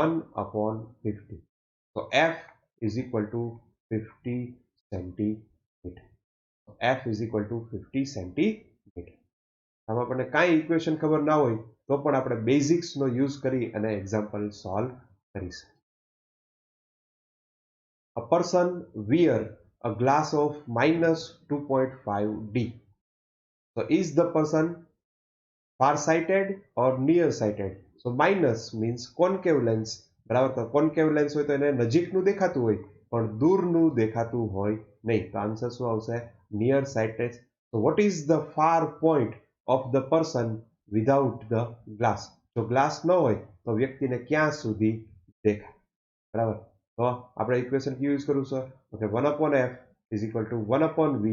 1 અપોન 50. તો f is equal two 50 centimetre. f is equal two 50 centimetre. આમાં આપણને કાંઈ ઇક્વેશન ખબર ના હોય તો પણ આપણે બેઝિક્સનો યુઝ કરી અને એક્ઝામ્પલ સોલ્વ કરીશું. A person wear a glass of -2.5 d. So is the person far-sighted or near-sighted? So minus means concave lens. બરાબર. તો concave lens હોય તો એને નજીકનું દેખાતું હોય પણ દૂરનું દેખાતું હોય નહીં. તો આન્સર શું આવશે near-sighted. So what is the far point of the person without the glass? જો ગ્લાસ ન હોય તો વ્યક્તિને ક્યાં સુધી દેખાય બરાબર. તો આપણે ઇક્વેશન ક્યુ યુઝ કરવું છે તો કે 1 upon f is equal to 1 upon v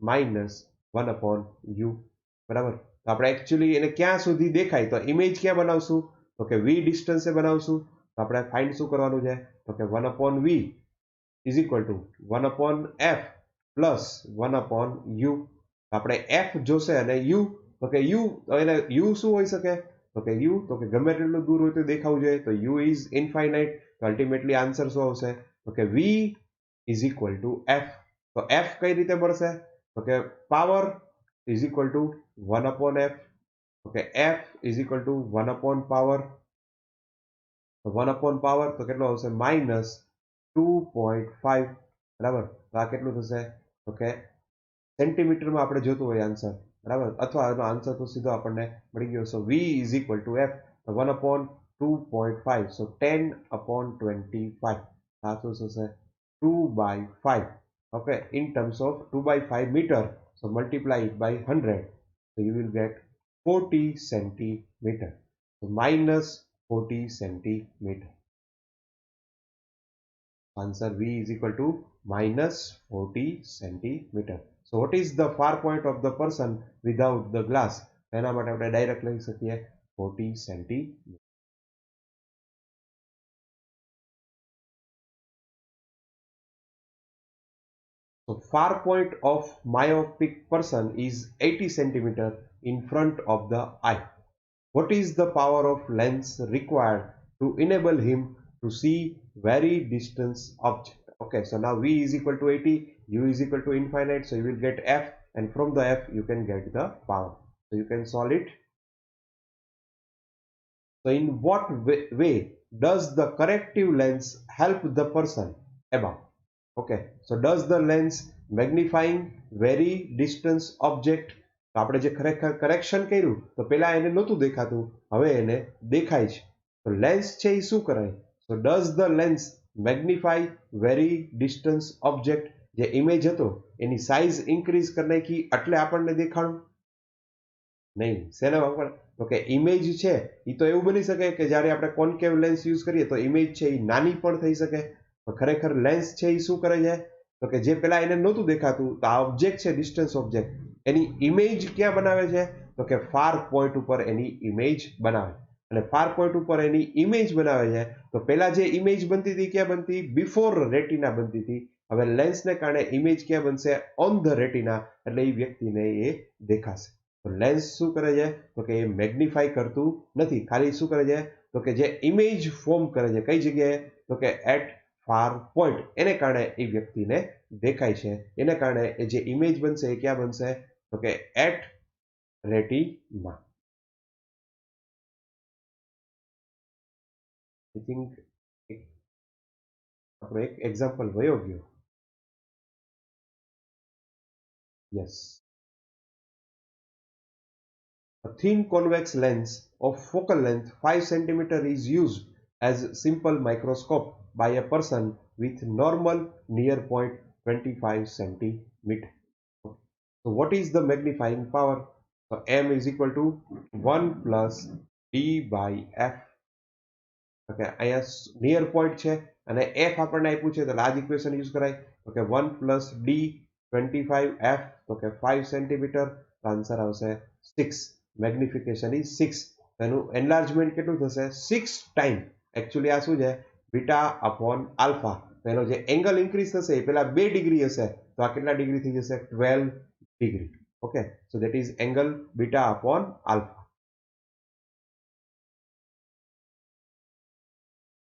minus 1 upon u બરાબર. તો આપણે એકચ્યુઅલી એને ક્યાં સુધી દેખાય તો ઇમેજ ક્યાં બનાવશું તો કે v ડિસ્ટન્સે બનાવશું. તો આપણે ફાઇન્ડ શું કરવાનું છે તો કે 1 upon v is equal to 1 upon f plus 1 upon u. આપણે f જોશે અને u તો કે u એને u શું હોઈ શકે તો કે u તો કે ગમે તેટલું દૂર હોય તો દેખાવું જોઈએ. તો u ઇઝ ઇન્ફાઇનાઇટ. તો અલ્ટિમેટલી આન્સર શું આવશે તો કે v is equal to f. તો f કઈ રીતે મળશે તો કે power is equal to 1 upon f. તો કે f is equal to 1 upon power. તો 1 અપોન પાવર તો કેટલો આવશે -2.5 બરાબર. તો આ કેટલું થશે તો કે સેન્ટીમીટરમાં આપણે જોતું હોય આન્સર બરાબર અથવા એનો આન્સર તો સીધો આપણને મળી ગયો. સો v is equal to f. તો 1 અપોન 2.5 so 10 upon 25 આ શું થશે 2/5. Okay, in terms of 2/5 meter, so multiply it by 100, so you will get 40 centimeter. So minus 40 centimeter. Answer V is equal to minus 40 centimeter. So what is the far point of the person without the glass? એના માટે આપણે direct લઈ શકીએ 40 centimeter. So far point of myopic person is 80 centimeter in front of the eye. What is the power of lens required to enable him to see very distant object? Okay, so now V is equal to 80, U is equal to infinite, so you will get F, and from the F you can get the power. So you can solve it. So in what way does the corrective lens help the person above? Okay, so does the lens magnifying very distance object? તો આપણે જે ખરેખર correction કર્યું તો પહેલા એને નહોતું દેખાતું હવે એને દેખાય છે. તો લેન્સ છે એ શું કરે? So does the lens magnify very distance object, જે ઇમેજ હતો એની સાઇઝ ઇન્ક્રીઝ કરી નાખી એટલે આપણને દેખાણું નહીં. શેના ઉપર? તો કે ઇમેજ છે એ તો એવું બની શકે કે જ્યારે આપણે કોન્કેવ લેન્સ યુઝ કરીએ તો ઇમેજ છે એ નાની પણ થઈ શકે. તો ખરેખર લેન્સ છે એ શું કરે છે? તો કે જે પેલા એને નહોતું દેખાતું, તો આ ઓબ્જેક્ટ છે ડિસ્ટન્સ ઓબ્જેક્ટ, એની ઇમેજ ક્યાં બનાવે છે? તો કે ફાર પોઈન્ટ ઉપર એની ઇમેજ બનાવે. અને ફાર પોઈન્ટ ઉપર એની ઇમેજ બનાવે છે તો પેલા જે ઇમેજ બનતી હતી ક્યાં બનતી? બિફોર રેટિના બનતી હતી. હવે લેન્સને કારણે ઇમેજ ક્યાં બનશે? ઓન ધ રેટિના, એટલે એ વ્યક્તિને એ દેખાશે. તો લેન્સ શું કરે છે? તો કે એ મેગ્નિફાઈ કરતું નથી, ખાલી શું કરે છે? તો કે જે ઇમેજ ફોર્મ કરે છે કઈ જગ્યાએ? તો કે એટ ફાર પોઈન્ટ, એને કારણે એ વ્યક્તિને દેખાય છે. એને કારણે એ જે ઇમેજ બનશે એ ક્યાં બનશે? તો કે એટ રેટિના. આઈ થિંક આપણો એક એક્ઝામ્પલ વયો ગયો. Yes. A thin convex lens of focal length 5 centimeter is used as simple microscope by a person with normal near point 25 centimeter. So what is the magnifying power? So m is equal to 1 plus d by f. Okay, અહીંયા near point છે અને f આપણને આપ્યું છે તો આ જ equation use કરાય. તો કે 1 પ્લસ ડી 25 f, તો કે 5 સેન્ટીમીટર, આન્સર આવશે 6. Magnification is 6. એનું એનલાર્જમેન્ટ કેટલું થશે? 6 ટાઈમ. એકચ્યુઅલી આ શું છે? Beta upon alpha. તો એનો જે એંગલ ઇન્ક્રીઝ થશે એ પેલા 2 ડિગ્રી હશે, તો આ કેટલા ડિગ્રી થઈ જશે? 12 degree. Okay, so that is angle beta upon alpha.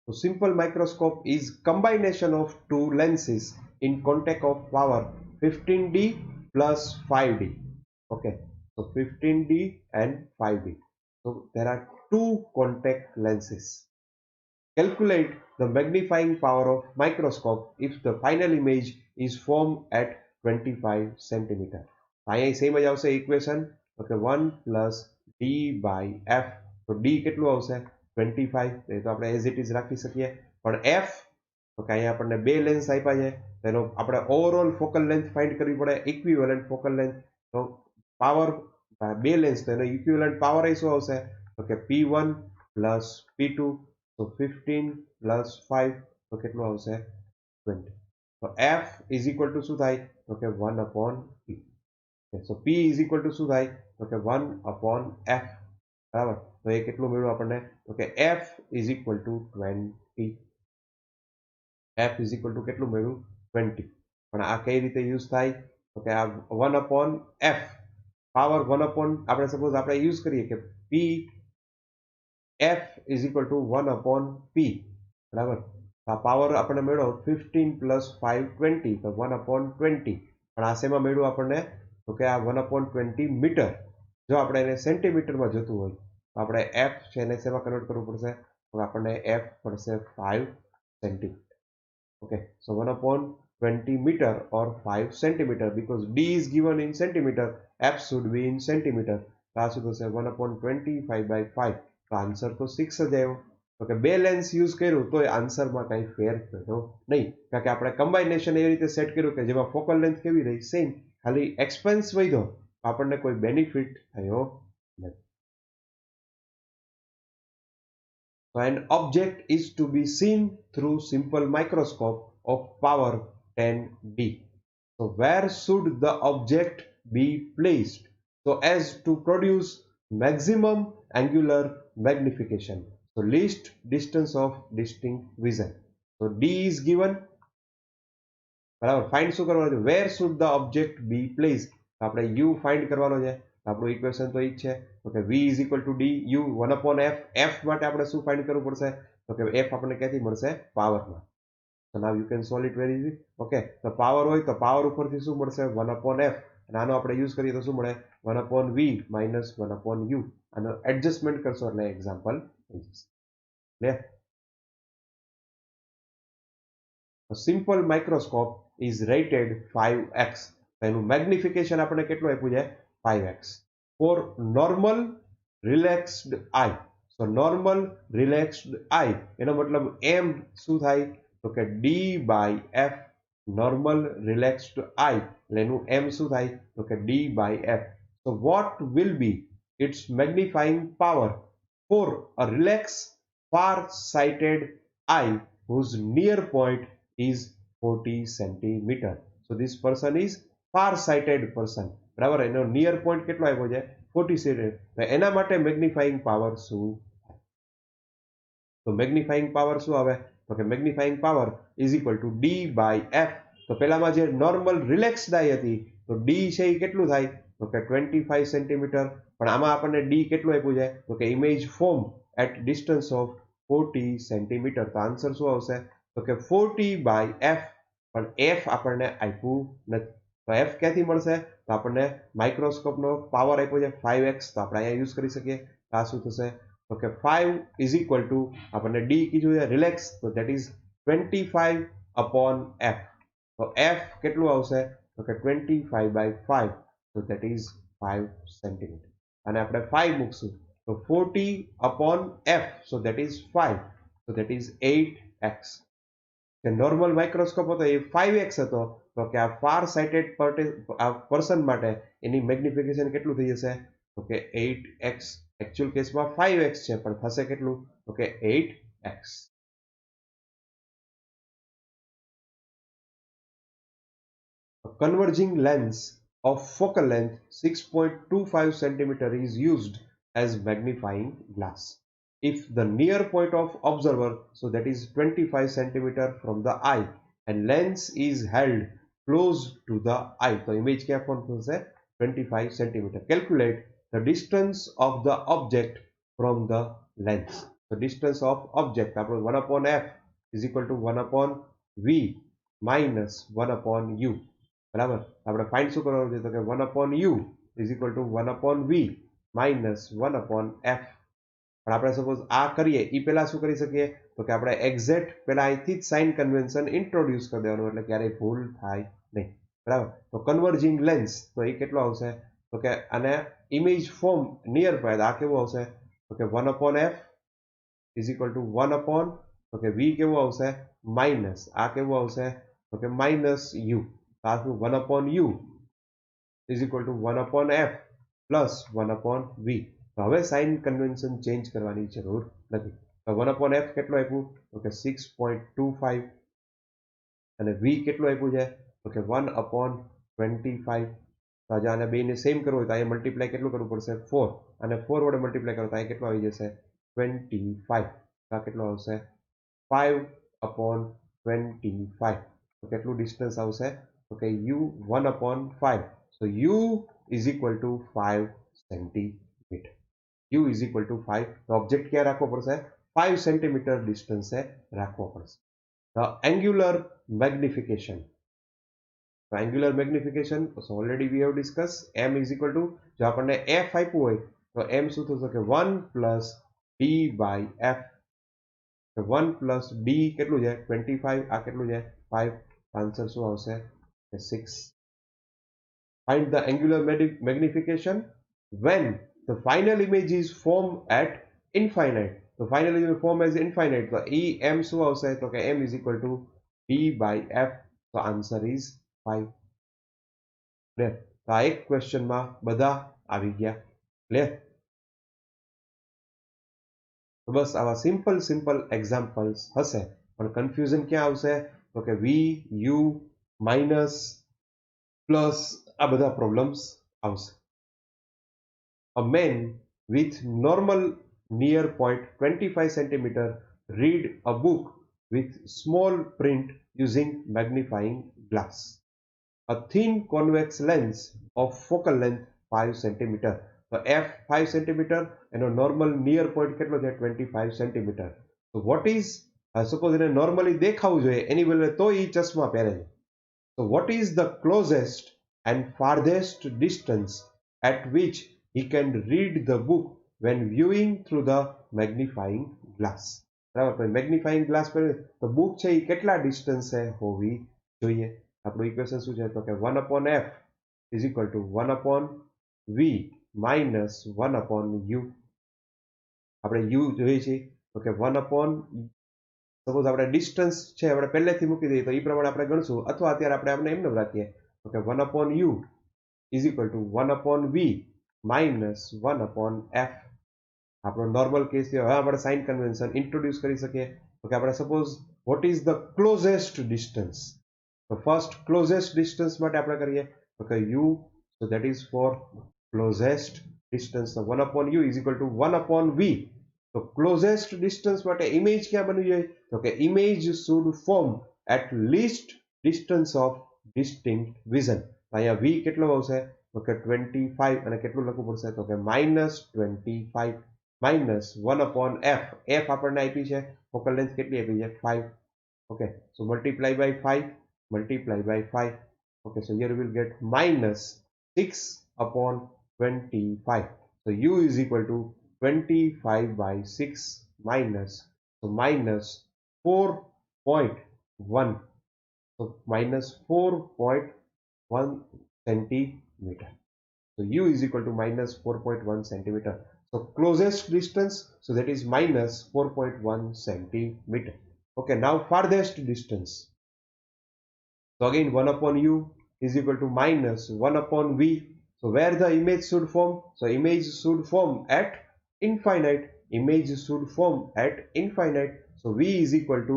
So simple microscope is combination of two lenses in contact of power 15D plus 5D. Okay, so 15D and 5D. So there are two contact lenses. Calculate the magnifying power of microscope if the final image is formed at 25 centimeter. અહીંયા same જ આવશે equation. Okay, 1 plus d by f. તો d કેટલું આવશે? 25. તો આપણે as it is રાખી શકીએ. પણ f, તો કે અહીંયા આપણને બે લેન્સ આપ્યા છે, તેનો આપણે ઓવરઓલ ફોકલ લેન્થ ફાઇન્ડ કરવી પડે, ઇક્વિવેલન્ટ ફોકલ લેન્થ. તો પાવર બે લેન્સ, તો એનો ઇક્વિવેલન્ટ પાવર એ શું આવશે? તો કે p1 પ્લસ p2. તો 15 પ્લસ 5, તો કેટલું આવશે? 20. તો f ઇઝ ઇક્વલ ટુ શું થાય? તો કે 1 upon p. So p is equal to શું થાય? તો કે 1 અપોન f. બરાબર, તો એ કેટલું મળ્યું આપણને? તો કે f is equal two 20. f is equal two કેટલું મળ્યું? 20. પણ આ કઈ રીતે યુઝ થાય? તો કે આ 1 અપોન f પાવર 1 અપોન, આપણે સપોઝ આપણે યુઝ કરીએ કે p f is equal to 1 upon p. બરાબર, આ પાવર આપણે મેળવો 15 પ્લસ 5 20, તો 1 અપોન 20. પણ આ શેમાં મેળવ્યું આપણને? તો કે આ 1 અપોન 20 મીટર. જો આપણે એને સેન્ટીમીટરમાં જતું હોય તો આપણે f છે એને શેમાં કન્વર્ટ કરવું પડશે? તો આપણને f પડશે 5 centimetre. Okay, so 1 upon 20 meter or 5 centimeter, because d is given in centimeter, f should be in centimeter. તો આ શું થશે? 1 upon 25 by 5. તો આન્સર તો 6 જ આવ્યો. તો કે બે લેન્સ યુઝ કર્યું તો આન્સરમાં કંઈ ફેર થયો નહીં, કારણ કે આપણે કમ્બાઇનેશન એવી રીતે સેટ કર્યું કે જેમાં ફોકલ લેન્થ કેવી રહી? સેમ, ખાલી એક્સપેન્સ વધ્યો, આપણને કોઈ બેનિફિટ થયો નથી. So an object is to be seen through simple microscope of power 10D. So where should the object be placed so as to produce maximum angular magnification? So least distance of distinct vision. So D is given. બરાબર, find શું કરવાનું છે? Where should the object be place. આપણે u find કરવાનો છે. આપણું equation તો ઈ જ છે. તો કે v is equal to D U 1 upon f. f માટે આપણે શું ફાઇન્ડ કરવું પડશે? તો કે f આપણને ક્યાંથી મળશે? પાવરમાં. તો now you can solve it very easy. Okay, તો પાવર હોય તો પાવર ઉપરથી શું મળશે? 1 અપોન f. અને આનો આપણે યુઝ કરીએ તો શું મળે? 1 upon v minus 1 upon u. આનો એડજસ્ટમેન્ટ કરશો એટલે એક્ઝામ્પલ થઈ જશે. Clear? A simple microscope is rated 5x. એનું મેગ્નિફિકેશન આપણે કેટલું આપ્યું છે? 5x. For normal relaxed eye. So normal relaxed eye એનો મતલબ m શું થાય? તો કે d by f normal relaxed eye એટલે એનું એમ શું થાય તો કે ડી બાય એફ. તો what will be its magnifying power for a relax far sighted eye whose near point is 40 centimeter. So this person is far sighted person. બરાબર, એનો near point કેટલો આવ્યો છે 40 સેન્ટીમીટર. એના માટે મેગ્નિફાઇંગ પાવર શું? તો મેગ્નિફાઇંગ પાવર શું આવે તો કે magnifying power is equal to D by F. તો પેલામાં જે નોર્મલ રિલેક્સ ડાય હતી તો ડી છે એ કેટલું થાય તો કે 25 સેન્ટીમીટર. પણ આમાં આપણને ડી કેટલું આપ્યું છે તો કે image form at distance of 40 centimetre. તો આન્સર શું આવશે તો કે 40 બાય એફ. પણ એફ આપણને આપ્યું નથી. તો એફ ક્યાંથી મળશે તો આપણને માઇક્રોસ્કોપનો પાવર આપ્યો છે 5x. તો આપણે અહીંયા યુઝ કરી શકીએ. આ શું થશે તો કે 5 ઇઝ ઇક્વલ ટુ આપણને ડી કીધું છે રિલેક્સ તો દેટ ઇઝ 25 અપોન એફ. તો એફ કેટલું આવશે તો કે 25 બાય 5 તો દેટ ઇઝ 5 સેન્ટીમીટર. અને આપણે 5 મૂકશું તો 40 upon F so that is 5 તો દેટ ઇઝ 8x. કે નોર્મલ માઇક્રોસ્કોપ હતો એ 5x હતો તો કે આ ફાર સાઇટેડ પર્સન માટે એની મેગ્નિફિકેશન કેટલું થઈ જશે તો કે 8x. એકચ્યુઅલ કેસમાં 5x છે પણ થશે કેટલું તો કે 8x. A converging lens of focal length 6.25 centimeter is used as magnifying glass. If the near point of observer, so that is 25 centimeter from the eye, and lens is held close to the eye, so image क्या form થશે 25 centimeter. Calculate the distance of the object from the lens. The distance of object આપણે 1 upon f is equal to 1 upon v minus 1 upon u. બરાબર, આપણે find શું કરવાનું છે તો કે 1 upon u is equal to 1 upon v minus 1 upon f. પણ આપણે સપોઝ આ કરીએ એ પહેલા શું કરી શકીએ તો કે આપણે એક્ઝેક્ટ પહેલા અહીંથી જ સાઇન કન્વેન્શન ઇન્ટ્રોડ્યુસ કરી દેવાનું એટલે ક્યારેય ભૂલ થાય નહીં. બરાબર, તો કન્વર્જિંગ લેન્સ તો એ કેટલો આવશે તો કે આને ઇમેજ ફોર્મ નિયર બાય આ કેવું આવશે તો કે 1 upon f is equal to 1 upon તો કે v કેવું આવશે માઇનસ આ કેવું આવશે તો કે માઇનસ u. તો આ શું 1 upon u is equal to 1 upon f plus 1 upon v. તો હવે સાઇન કન્વેન્શન ચેન્જ કરવાની જરૂર નથી. તો 1 upon f કેટલું આપ્યું તો કે 6.25 અને v કેટલું આપ્યું છે તો કે 1 upon 25. તો આજે આને બેને સેમ કરવું હોય તો અહીંયા મલ્ટીપ્લાય કેટલું કરવું પડશે 4 અને 4 વડે મલ્ટીપ્લાય કરો તો અહીંયા કેટલું આવી જશે 25. તો આ કેટલું આવશે 5 upon 25. તો કેટલું ડિસ્ટન્સ આવશે તો કે u 1 upon 5. So u is equal to 5 centimeter. u is equal to 5. તો ઓબ્જેક્ટ ક્યાં રાખવો પડશે 5 સેન્ટીમીટર ડિસ્ટન્સે રાખવો પડશે. The angular magnification. So angular magnification so already we have discussed m is equal to જો આપણને f આપ્યું હોય તો m શું થશે કે 1 plus d by f. તો 1 plus d કેટલું છે 25 આ કેટલું છે 5. આન્સર શું આવશે કે 6. Find the angular magnification when the final image is formed at infinite. So finally the form as infinite. So e m શું આવશે તો કે m is equal to d by f. So answer is 5. Clear. તો આ એક ક્વેશ્ચનમાં બધા આવી ગયા. ક્લિયર. તો બસ આવા સિમ્પલ સિમ્પલ એક્ઝામ્પલ્સ હશે પણ કન્ફ્યુઝન ક્યાં આવશે તો કે v u માઇનસ પ્લસ આ બધા પ્રોબ્લેમ્સ આવશે. A man with normal near point 25 centimeter read a book with small print using magnifying glass. A thin convex lens of focal length 5 centimeter. So f 5 centimeter and a normal near point કેટલો છે 25 centimeter. So what is suppose એને normally દેખાવું જોઈએ એની બદલે તો એ ચશ્મા પહેરે છે. So what is the closest and farthest distance at which he can read the book when viewing through the magnifying glass. બરાબર, મેગ્નિફાઈંગ ગ્લાસ પર તો બુક છે એ કેટલા ડિસ્ટન્સે હોવી જોઈએ. આપણું ઇક્વેશન શું છે તો કે 1 upon f is equal to 1 upon v minus 1 upon u. આપણે u જોઈએ છીએ તો કે 1 upon સપોઝ આપણે ડિસ્ટન્સ છે આપણે પહેલેથી મૂકી દઈએ તો એ પ્રમાણે આપણે ગણશું, અથવા અત્યારે આપણે આમને એમને રાખીએ તો કે 1/u is equal two 1/v minus 1/f. આપણો નોર્મલ કેસ છે. હવે આપણે સાઇન કન્વેન્શન ઇન્ટ્રોડ્યુસ કરી શકીએ. તો કે આપણે suppose what is the closest distance, તો ફર્સ્ટ ક્લોઝેસ્ટ ડિસ્ટન્સ માટે આપણે કરીએ તો કે u, so that is for closest distance, so 1/u is equal to 1/v. તો ક્લોઝેસ્ટ ડિસ્ટન્સ માટે ઇમેજ ક્યાં બનવી જોઈએ તો કે image should form at least distance of distinct vision. અહીંયા v કેટલો આવશે તો કે 25, અને કેટલું લખવું પડશે તો કે -25 માઇનસ 1/f. f આપણને આપી છે, ફોકલ લેન્થ કેટલી આપી છે 5. Okay, so multiply by 5, multiply by 5. Okay, so here we will get minus 6/25. So u is equal to 25 by 6 minus, so minus 4.1, so minus 4.1 centimeter. So u is equal to minus 4.1 centimeter. So closest distance, so that is minus 4.1 centimeter. Okay, now farthest distance. So again 1/u is equal to minus 1/v. So where the image should form? So image should form at infinite. Image should form at infinite. So v is equal to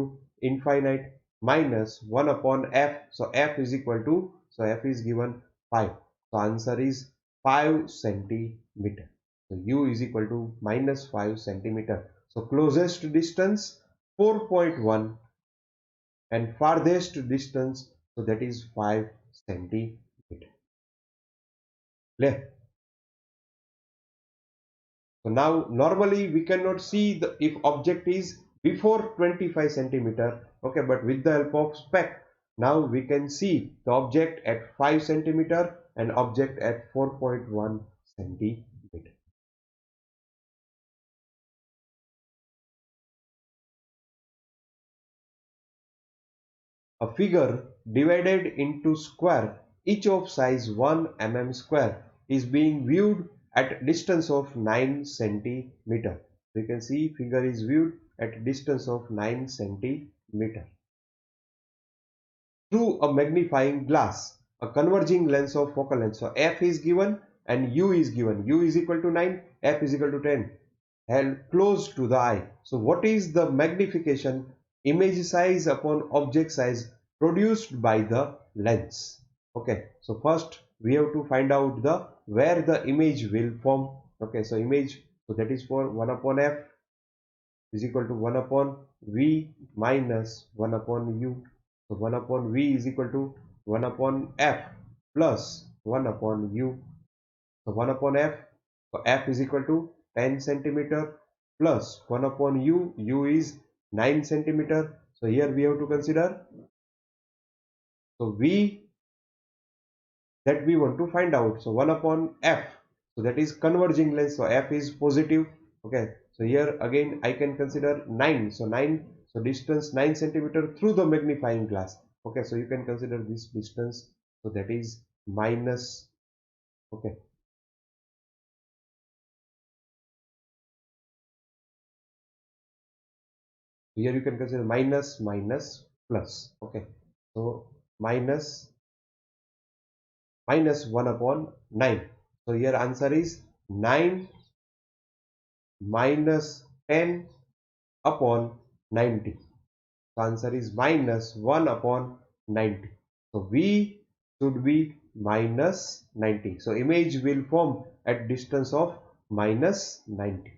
infinite minus 1/f. So f is equal to, so f is given 5. So answer is 5 centimeter. So u is equal to minus 5 centimeter. So closest distance 4.1 and farthest distance, so that is 5 centimeter. Clear? So now normally we cannot see the if object is before 25 centimeter. Okay, but with the help of spec now we can see the object at 5 centimeter and object at 4.1 centimeter. A figure divided into square, each of size 1 mm square, is being viewed at distance of 9 centimeter. You can see figure is viewed at distance of 9 centimeter through a magnifying glass, a converging lens of focal length. So f is given and u is given. U is equal to 9, f is equal to 10, held close to the eye. So what is the magnification, image size upon object size produced by the lens? Okay, so first we have to find out the where the image will form. Okay, so image, so that is for 1/f is equal to 1/v minus 1/u. So 1/v is equal to 1/f plus 1/u. So 1/f, so f is equal to 10 centimeter plus 1/u, u is 9 centimeter. So here we have to consider, so v that we want to find out, so 1/f, so that is converging lens, so f is positive. Okay, so here again I can consider 9, so 9, so distance 9 centimeter through the magnifying glass. Okay, so you can consider this distance, so that is minus, okay, here you can consider minus minus plus. Okay, so minus 1/9. So here answer is 9 minus 10/90. So answer is minus 1/90. So v should be minus 90. So image will form at distance of minus 90.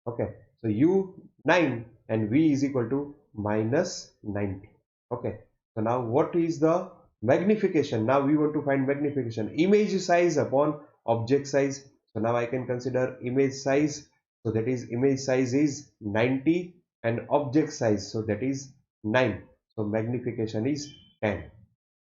Okay, so u 9 and v is equal to minus 90. Okay, so now what is the magnification? Now we want to find magnification, image size upon object size. So now I can consider image size, so that is image size is 90 and object size, so that is 9. So magnification is 10.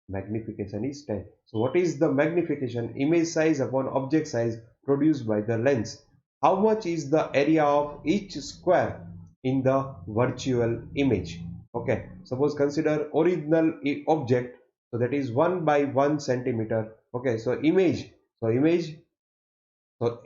Magnification is 10. So what is the magnification, image size upon object size produced by the lens? How much is the area of each square in the virtual image? Okay, suppose consider original object, so that is 1/1 centimeter. Okay, so image, so image, so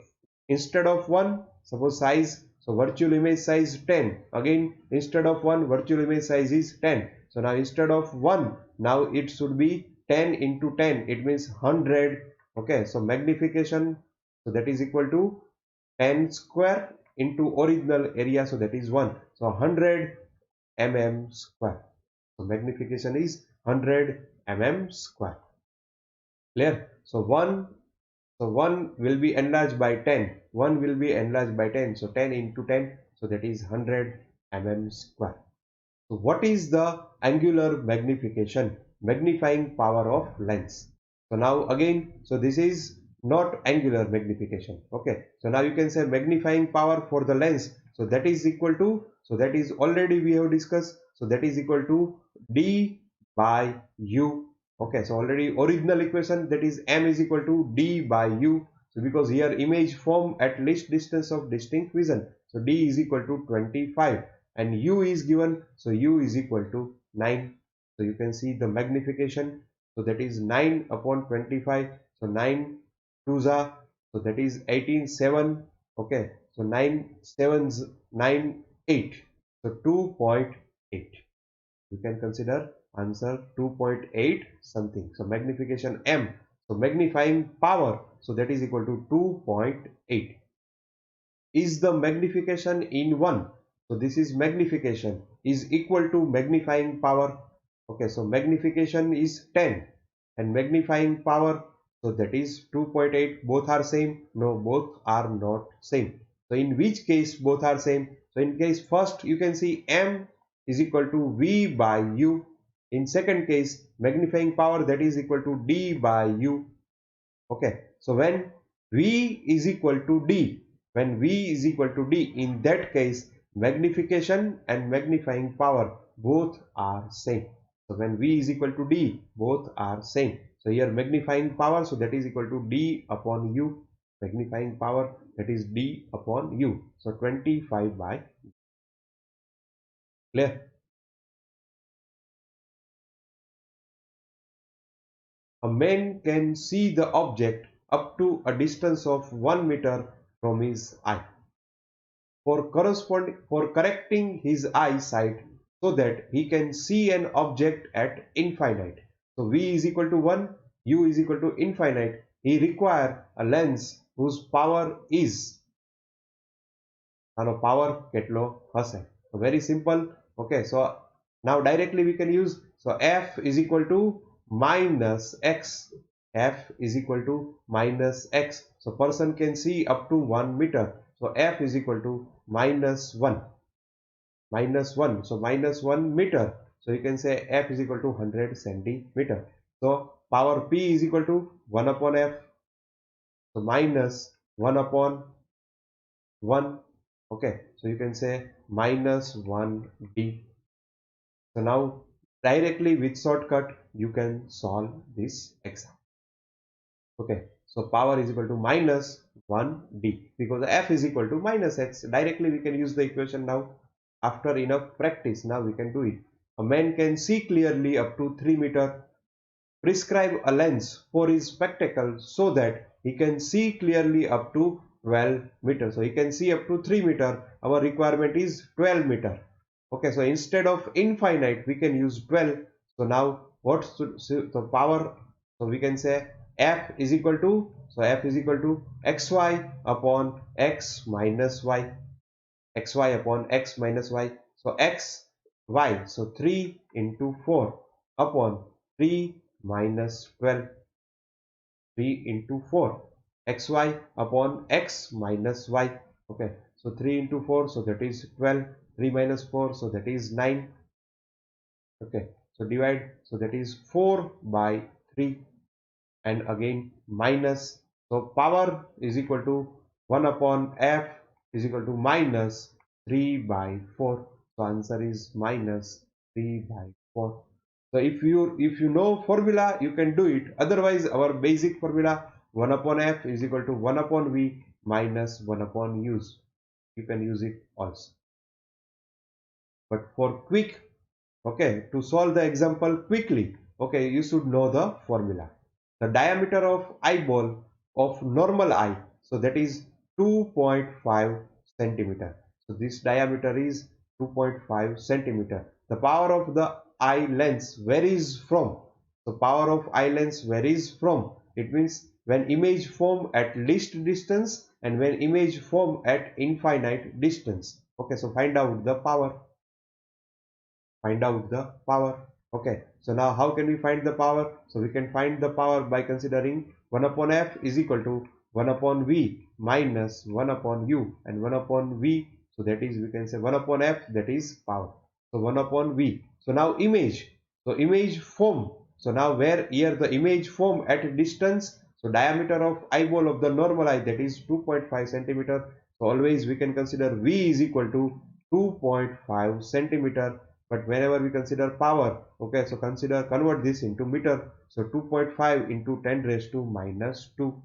instead of 1, suppose size, So virtual image size 10. Again, instead of 1, virtual image size is 10. So now instead of 1, now it should be 10 into 10. It means 100. Okay, so magnification, so that is equal to 10 square into original area, so that is 1. So 100 mm square. So magnification is 100 mm square. Clear? So 1 will be enlarged by 10. 1 will be enlarged by 10. So 10 into 10. So that is 100 mm square. So what is the angular magnification? Magnifying power of lens. So now again, so this is not angular magnification. Okay. So now you can say magnifying power for the lens. So that is equal to, so that is already we have discussed. So that is equal to d by u. Okay. So already original equation, that is m is equal to d by u. So because here image form at least distance of distinct vision. So d is equal to 25 and u is given, so u is equal to 9. So you can see the magnification, so that is 9 upon 25. So 9 2s are, so that is 18 7. Okay, so 9 7s 9 8, so 2.8. You can consider answer 2.8 something. So magnification m, so magnifying power, so that is equal to 2.8. Is the magnification in 1? So this is magnification is equal to magnifying power. Okay, so magnification is 10 and magnifying power, so that is 2.8. Both are same? No, both are not same. So in which case both are same? So in case first you can see m is equal to v by u. In second case magnifying power, that is equal to d by u. Okay, so when v is equal to d, when v is equal to d, in that case magnification and magnifying power both are same. So when v is equal to d, both are same. So here magnifying power, so that is equal to d upon u. Magnifying power, that is d upon u. So 25 by, clear? A man can see the object up to a distance of 1 meter from his eye. For correcting his eyesight so that he can see an object at infinite. So v is equal to 1, u is equal to infinite. He require a lens whose power is, આનો power કેટલો હશે? So very simple. Okay, so now directly we can use, so f is equal to minus x. F is equal to minus x. So person can see up to 1 meter. So f is equal to minus 1. Minus 1. So minus 1 meter. So you can say f is equal to 100 centimeter. So power p is equal to 1 upon f. So minus 1 upon 1. Okay, so you can say minus 1d. So now directly with shortcut you can solve this exam. Okay, so power is equal to minus 1d because f is equal to minus x. Directly we can use the equation now. After enough practice, now we can do it. A man can see clearly up to 3 meter. Prescribe a lens for his spectacles so that he can see clearly up to 12 meters. So he can see up to 3 meter. Our requirement is 12 meter. Okay, so instead of infinite, we can use 12. So now what should, so the power, so we can say f is equal to, so f is equal to xy upon x minus y. Xy upon x minus y. So x, y, so 3 into 4 upon 3 minus 12, 3 into 4, xy upon x minus y. Okay, so 3 into 4, so that is 12, 3 minus 4, so that is 9. Okay, so divide, so that is 4 by 3 and again minus. So power is equal to 1 upon f is equal to minus 3 by 4. So answer is minus 3 by 4. So if you know formula, you can do it. Otherwise our basic formula 1 upon f is equal to 1 upon v minus 1 upon u. You can use it also. But for quick, okay, to solve the example quickly, okay, you should know the formula. The diameter of eyeball of normal eye, so that is 2.5 centimeter. So this diameter is 2.5 centimeter. The power of the eye lens varies from. The power of eye lens varies from. It means when image form at least distance and when image form at infinite distance. Okay, so find out the power. Find out the power. Okay, so now how can we find the power? So we can find the power by considering 1 upon f is equal to 1 upon v minus 1 upon u, and 1 upon v, so that is, we can say 1 upon f, that is power. So 1 upon v. So now image. So image form. So now where here the image form at distance, so diameter of eyeball of the normal eye, that is 2.5 centimeter. So always we can consider v is equal to 2.5 centimeter. But whenever we consider power, okay, so convert this into meter. So 2.5 into 10 raised to minus 2.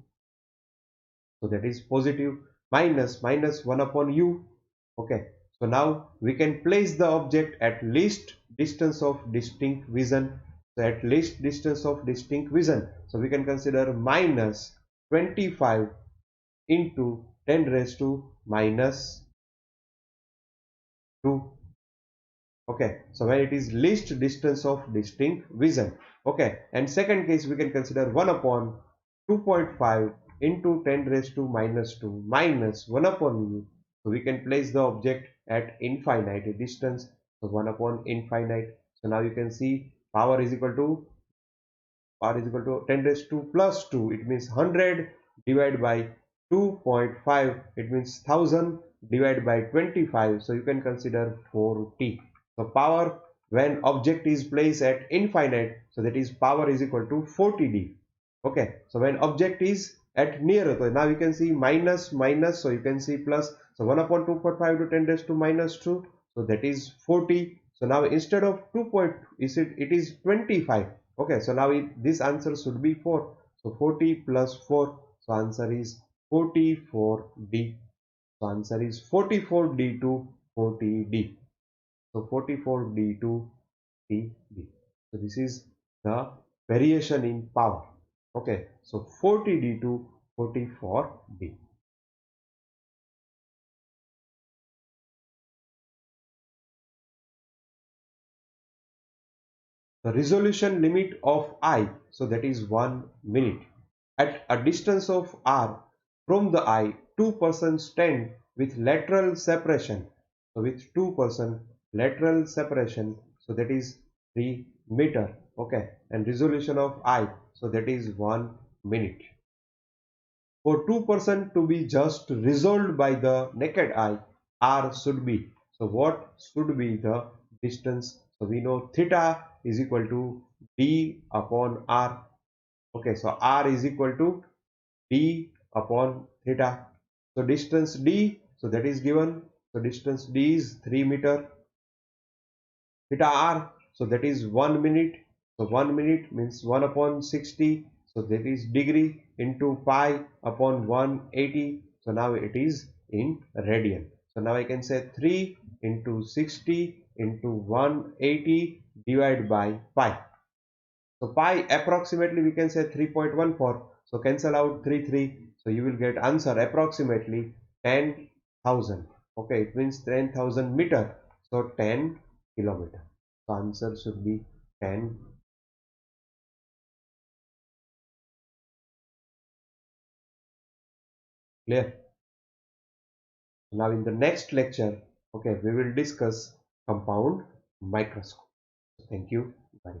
So that is positive. Minus 1 upon u. Okay, so now we can place the object at least distance of distinct vision. So at least distance of distinct vision. So we can consider minus 25 into 10 raised to minus 2. Okay, so when it is least distance of distinct vision. Okay, and second case we can consider 1 upon 2.5 into 10 raised to minus 2 minus 1 upon u. So we can place the object at infinite distance. So 1 upon infinite. So now you can see power is equal to 10 raised to plus 2, it means 100, divided by 2.5, it means 1000, divided by 25, so you can consider 40. So power when object is placed at infinite, so that is power is equal to 40d. Okay, so when object is at near, so now you can see minus minus, so you can see plus. So 1 upon 2.5 to 10 raised to minus 2, so that is 40. So now instead of 2 point, it is 25. Okay, so now this answer should be 4. So 40 plus 4, so answer is 44d. So answer is 44d to 40d. So 44d to d. So this is the variation in power. Okay, so 40d to 44d. The resolution limit of eye, so that is 1 minute. At a distance of r from the eye, two persons stand with lateral separation. So with 2% lateral separation, so that is 3 meter. Okay, and resolution of eye, so that is 1 minute. For 2% to be just resolved by the naked eye, r should be. So what should be the distance? So we know theta is equal to d upon r. Okay, so r is equal to d upon theta. So distance d, so that is given. So distance d is 3 meter. Theta r, so that is 1 minute. So 1 minute means 1 upon 60. So that is degree into pi upon 180. So now it is in radian. So now I can say 3 into 60 into 180 divided by pi. So pi approximately we can say 3.14. So cancel out 3. So you will get answer approximately 10,000. Okay, it means 10,000 meter. So 10 kilometer. So answer should be 10. Clear? Now in the next lecture, okay, we will discuss compound microscope. Thank you. Bye.